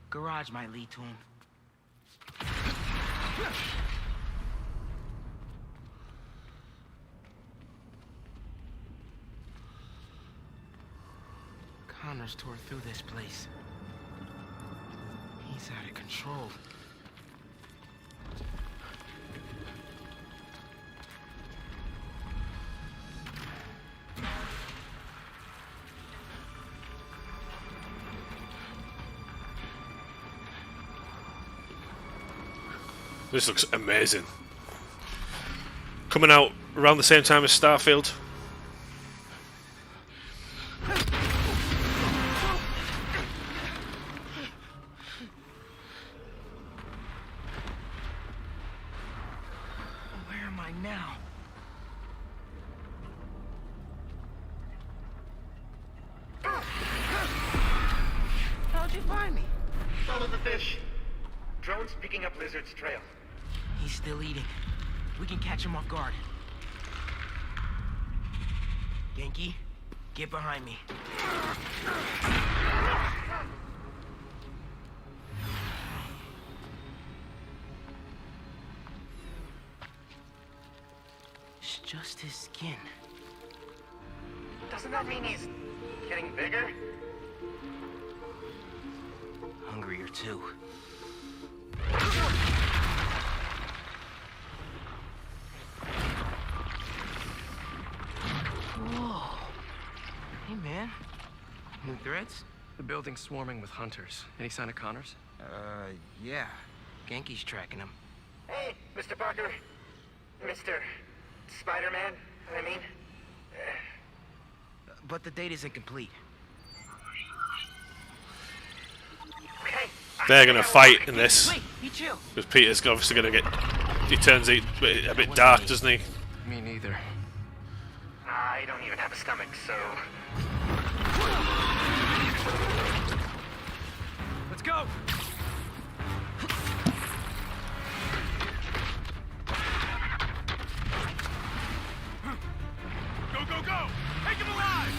Garage might lead to him. Connors tore through this place. He's out of control. This looks amazing. Coming out around the same time as Starfield. Where am I now? How'd you find me? Follow the fish. Drone's picking up Lizard's trail. He's still eating. We can catch him off guard. Genki, get behind me. It's just his skin. Doesn't that mean he's getting bigger? Hungrier too. Whoa. Hey, man. New threats? The building's swarming with hunters. Any sign of Connors? Yeah. Genki's tracking him. Hey, Mr. Parker. Mr. Spider-Man, I mean. But the date isn't complete. Okay. They're going to fight in this. Wait, he chill. Because Peter's obviously going to get... He turns a bit dark, doesn't he? Me neither. I don't even have a stomach, so... Let's go! Go, go, go! Take him alive!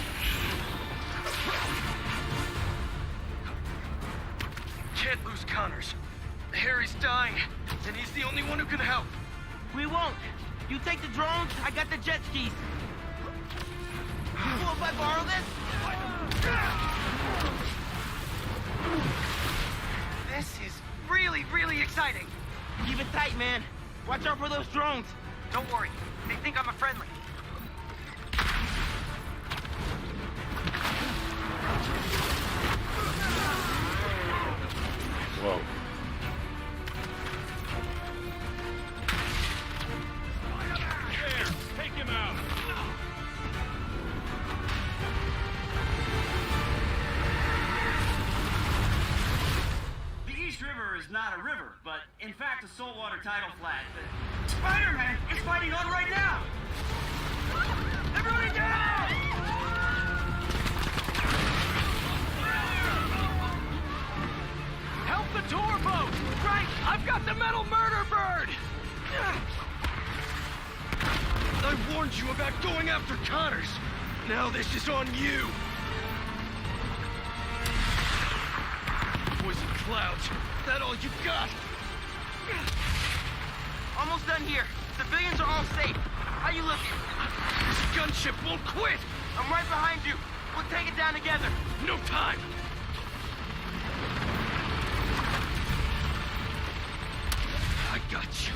Can't lose Connors. Harry's dying, and he's the only one who can help. We won't. You take the drones, I got the jet skis. Cool if I borrow this? This is really, really exciting. Keep it tight, man. Watch out for those drones. Don't worry. They think I'm a friendly. Whoa. There! Take him out! The East River is not a river, but in fact a saltwater tidal flat. Spider-Man is fighting on right now! Everybody down! Help the tour boat! Right! I've got the metal murder bird! I warned you about going after Connors. Now this is on you. Poison clouds. That all you got? Almost done here. Civilians are all safe. How you looking? This gunship won't quit. I'm right behind you. We'll take it down together. No time. I got you.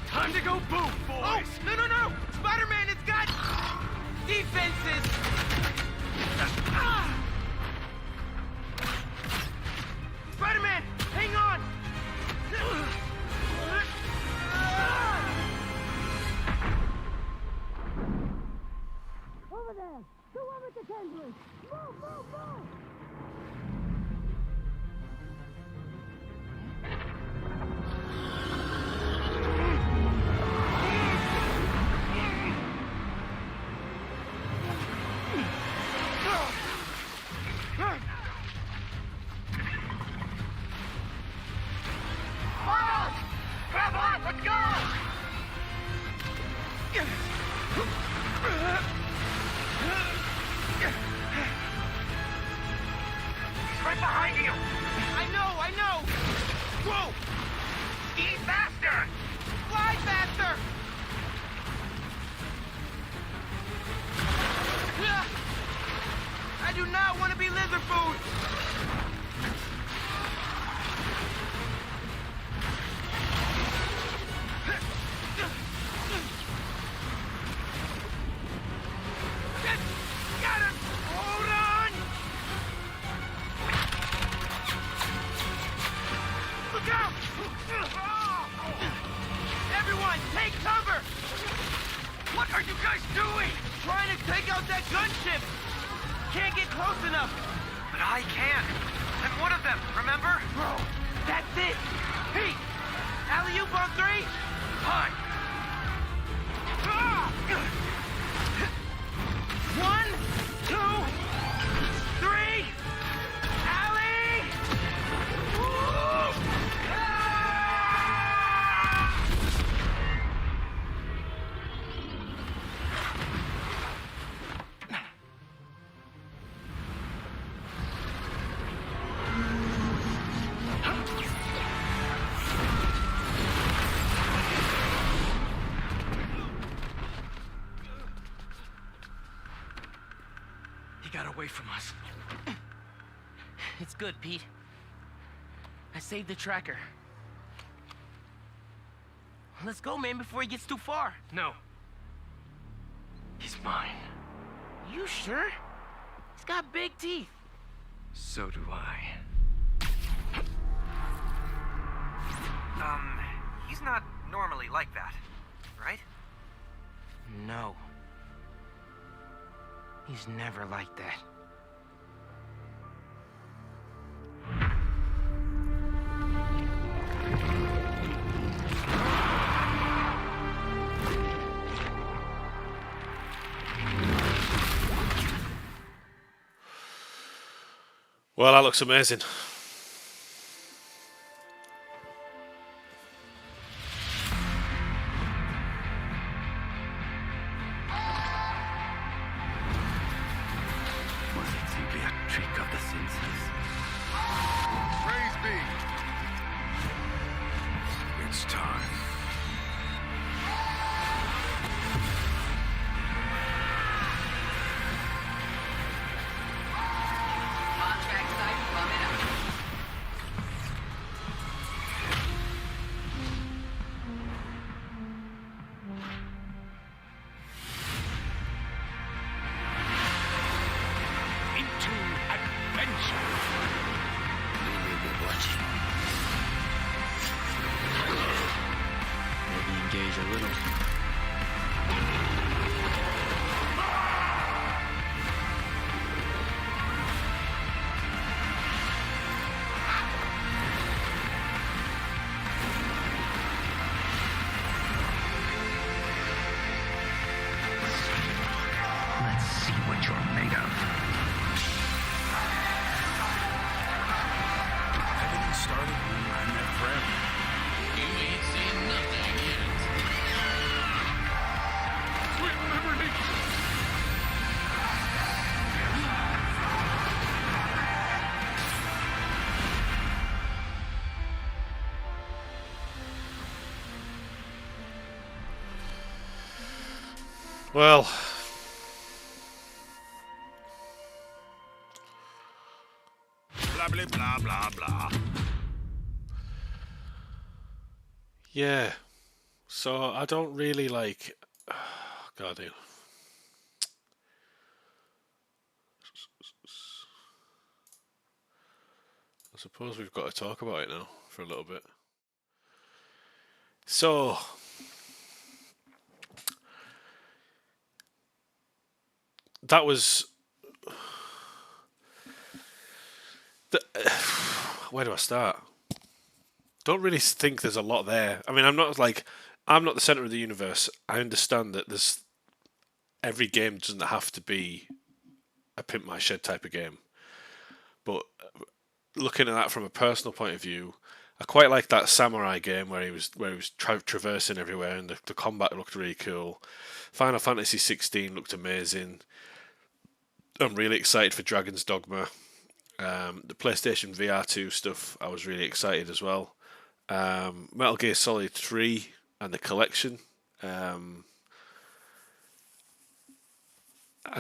Time to go boom, boys. Oh, no! Spider-Man, it's got defenses. Spider-Man, hang on. Over there. Whoever the tendrils. Move, move, move. Go! Everyone, take cover! What are you guys doing? Trying to take out that gunship! Can't get close enough! But I can. I'm one of them, remember? Bro, that's it! Pete! Alley-oop on 3? Fine. 1, 2, 3! Alley! He got away from us. It's good, Pete. I saved the tracker. Let's go, man, before he gets too far. No. He's mine. You sure? He's got big teeth. So do I. He's not normally like that, right? No. He's never like that. Well, that looks amazing. Was it simply a trick of the senses? Praise be. It's time. Contract site coming up. Into adventure. We will be watching. Maybe engage a little. Let's see what you're made of. Everything started when I met Fred. You ain't seen nothing yet. Sweet liberty! Well, Blah, blah, blah, blah, blah. yeah. So I don't really like. God, I suppose we've got to talk about it now for a little bit. So, that was. Where do I start? Don't really think there's a lot there. I mean, I'm not the center of the universe. I understand that there's every game doesn't have to be a Pimp My Shed type of game. But looking at that from a personal point of view, I quite like that samurai game where he was traversing everywhere and the combat looked really cool. Final Fantasy 16 looked amazing. I'm really excited for Dragon's Dogma. The PlayStation VR2 stuff, I was really excited as well. Metal Gear Solid 3 and the collection. I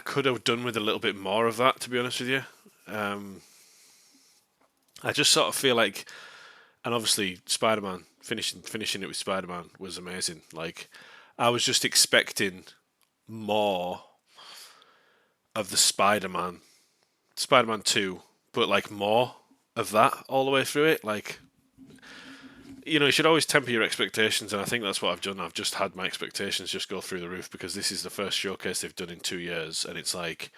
could have done with a little bit more of that, to be honest with you. I just sort of feel like, and obviously Spider-Man, finishing it with Spider-Man was amazing. Like, I was just expecting more of the Spider-Man 2, but like more of that all the way through it. Like, you should always temper your expectations, and I think that's what I've done. I've just had my expectations just go through the roof because this is the first showcase they've done in 2 years, and it's like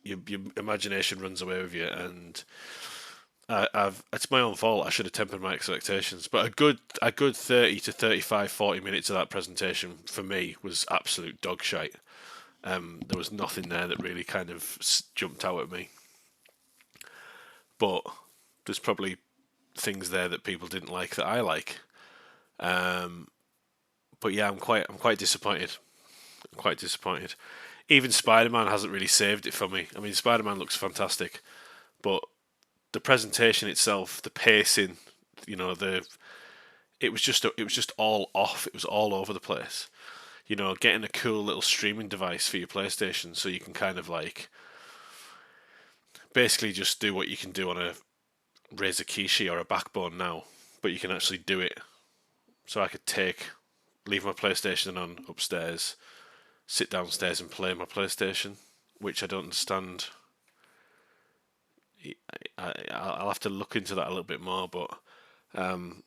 your imagination runs away with you, and it's my own fault. I should have tempered my expectations, but a good 30 to 35, 40 minutes of that presentation for me was absolute dog shite. There was nothing there that really kind of jumped out at me, but there's probably things there that people didn't like that I like. But yeah, I'm quite disappointed. I'm quite disappointed. Even Spider-Man hasn't really saved it for me. I mean, Spider-Man looks fantastic, but the presentation itself, the pacing, it was just all off. It was all over the place. Getting a cool little streaming device for your PlayStation so you can kind of like basically just do what you can do on a Razer Kishi or a Backbone now, but you can actually do it. So I could leave my PlayStation on upstairs, sit downstairs and play my PlayStation, which I don't understand. I'll have to look into that a little bit more, but I'm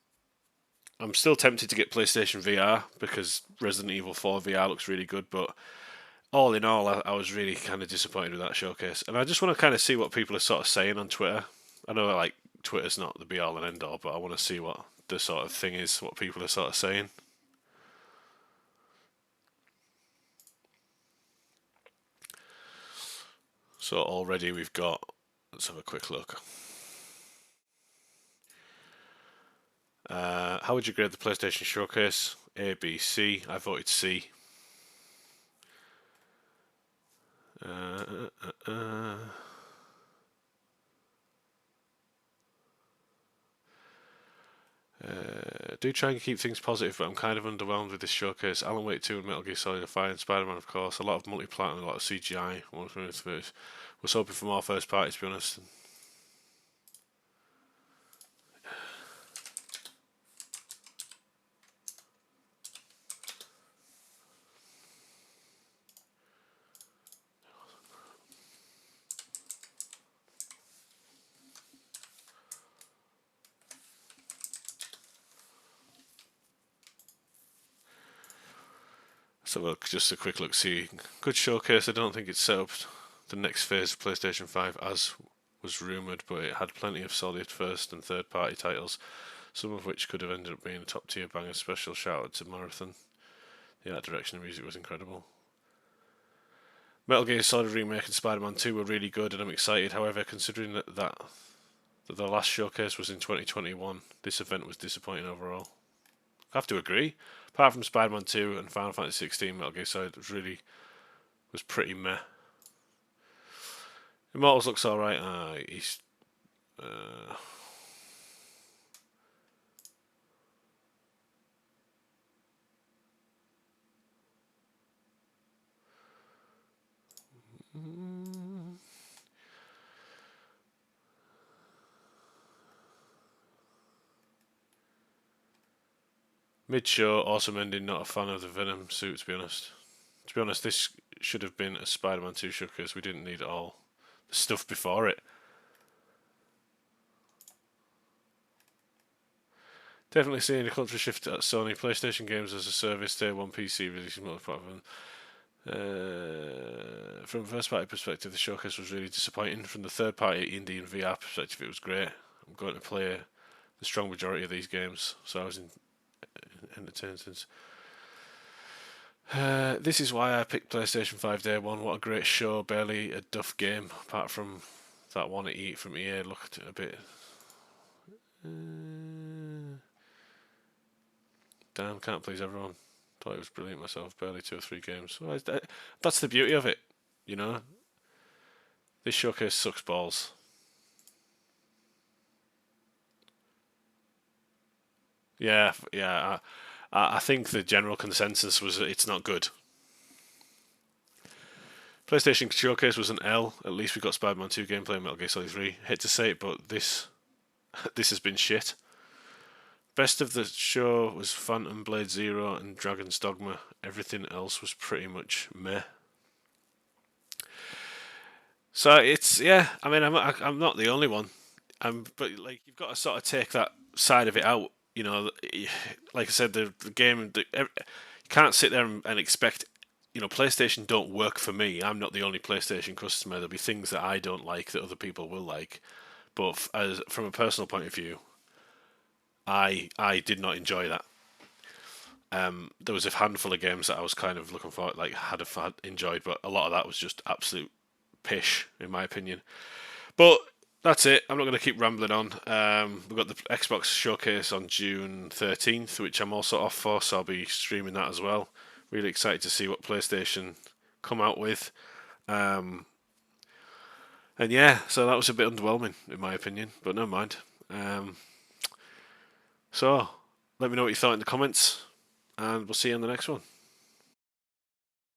still tempted to get PlayStation VR because Resident Evil 4 VR looks really good, but all in all, I was really kind of disappointed with that showcase. And I just want to kind of see what people are sort of saying on Twitter. I know like Twitter's not the be all and end all, but I want to see what the sort of thing is, what people are sort of saying. So already we've got, let's have a quick look. How would you grade the PlayStation Showcase? A, B, C. I voted C. Do try and keep things positive, but I'm kind of underwhelmed with this showcase. Alan Wake 2 and Metal Gear Solid Fire and Spider-Man, of course. A lot of multi-platinum, a lot of CGI. Was hoping for more first party, to be honest. So just a quick look, see. Good showcase. I don't think it set up the next phase of PlayStation 5 as was rumoured, but it had plenty of solid first and third party titles, some of which could have ended up being a top tier banger. Special shout out to Marathon. The art direction and music was incredible. Metal Gear Solid Remake and Spider-Man 2 were really good and I'm excited. However, considering that the last showcase was in 2021, this event was disappointing overall. I have to agree. Apart from Spider-Man 2 and Final Fantasy 16, Metal Gear Solid was pretty meh. Immortals looks alright. He's mid-show, awesome ending. Not a fan of the Venom suit, to be honest. To be honest, this should have been a Spider-Man 2 showcase. We didn't need all the stuff before it. Definitely seeing a culture shift at Sony. PlayStation games as a service, Day 1 PC releasing multi-platform. From a first party perspective, the showcase was really disappointing. From the third party indie and VR perspective, it was great. I'm going to play the strong majority of these games, so I was entertained since. This is why I picked PlayStation 5 Day 1. What a great show. Barely a duff game, apart from that one at from EA looked a bit... damn, can't please everyone. Thought it was brilliant myself. Barely 2 or 3 games. Well, that's the beauty of it, you know. This showcase sucks balls. Yeah. I think the general consensus was that it's not good. PlayStation Showcase was an L. At least we got Spider-Man 2 gameplay and Metal Gear Solid 3. Hate to say it, but this has been shit. Best of the show was Phantom Blade Zero and Dragon's Dogma. Everything else was pretty much meh. So it's, yeah, I mean, I'm not the only one. But like, you've got to sort of take that side of it out. you know, like I said, the game, you can't sit there and expect, you know, PlayStation don't work for me. I'm not the only PlayStation customer. There'll be things that I don't like that other people will like. But as from a personal point of view, I did not enjoy that. There was a handful of games that I was kind of looking for, like had enjoyed, but a lot of that was just absolute pish, in my opinion. But that's it. I'm not going to keep rambling on. We've got the Xbox showcase on June 13th, which I'm also off for, so I'll be streaming that as well. Really excited to see what PlayStation come out with. And yeah, so that was a bit underwhelming, in my opinion, but never mind. So, let me know what you thought in the comments, and we'll see you on the next one.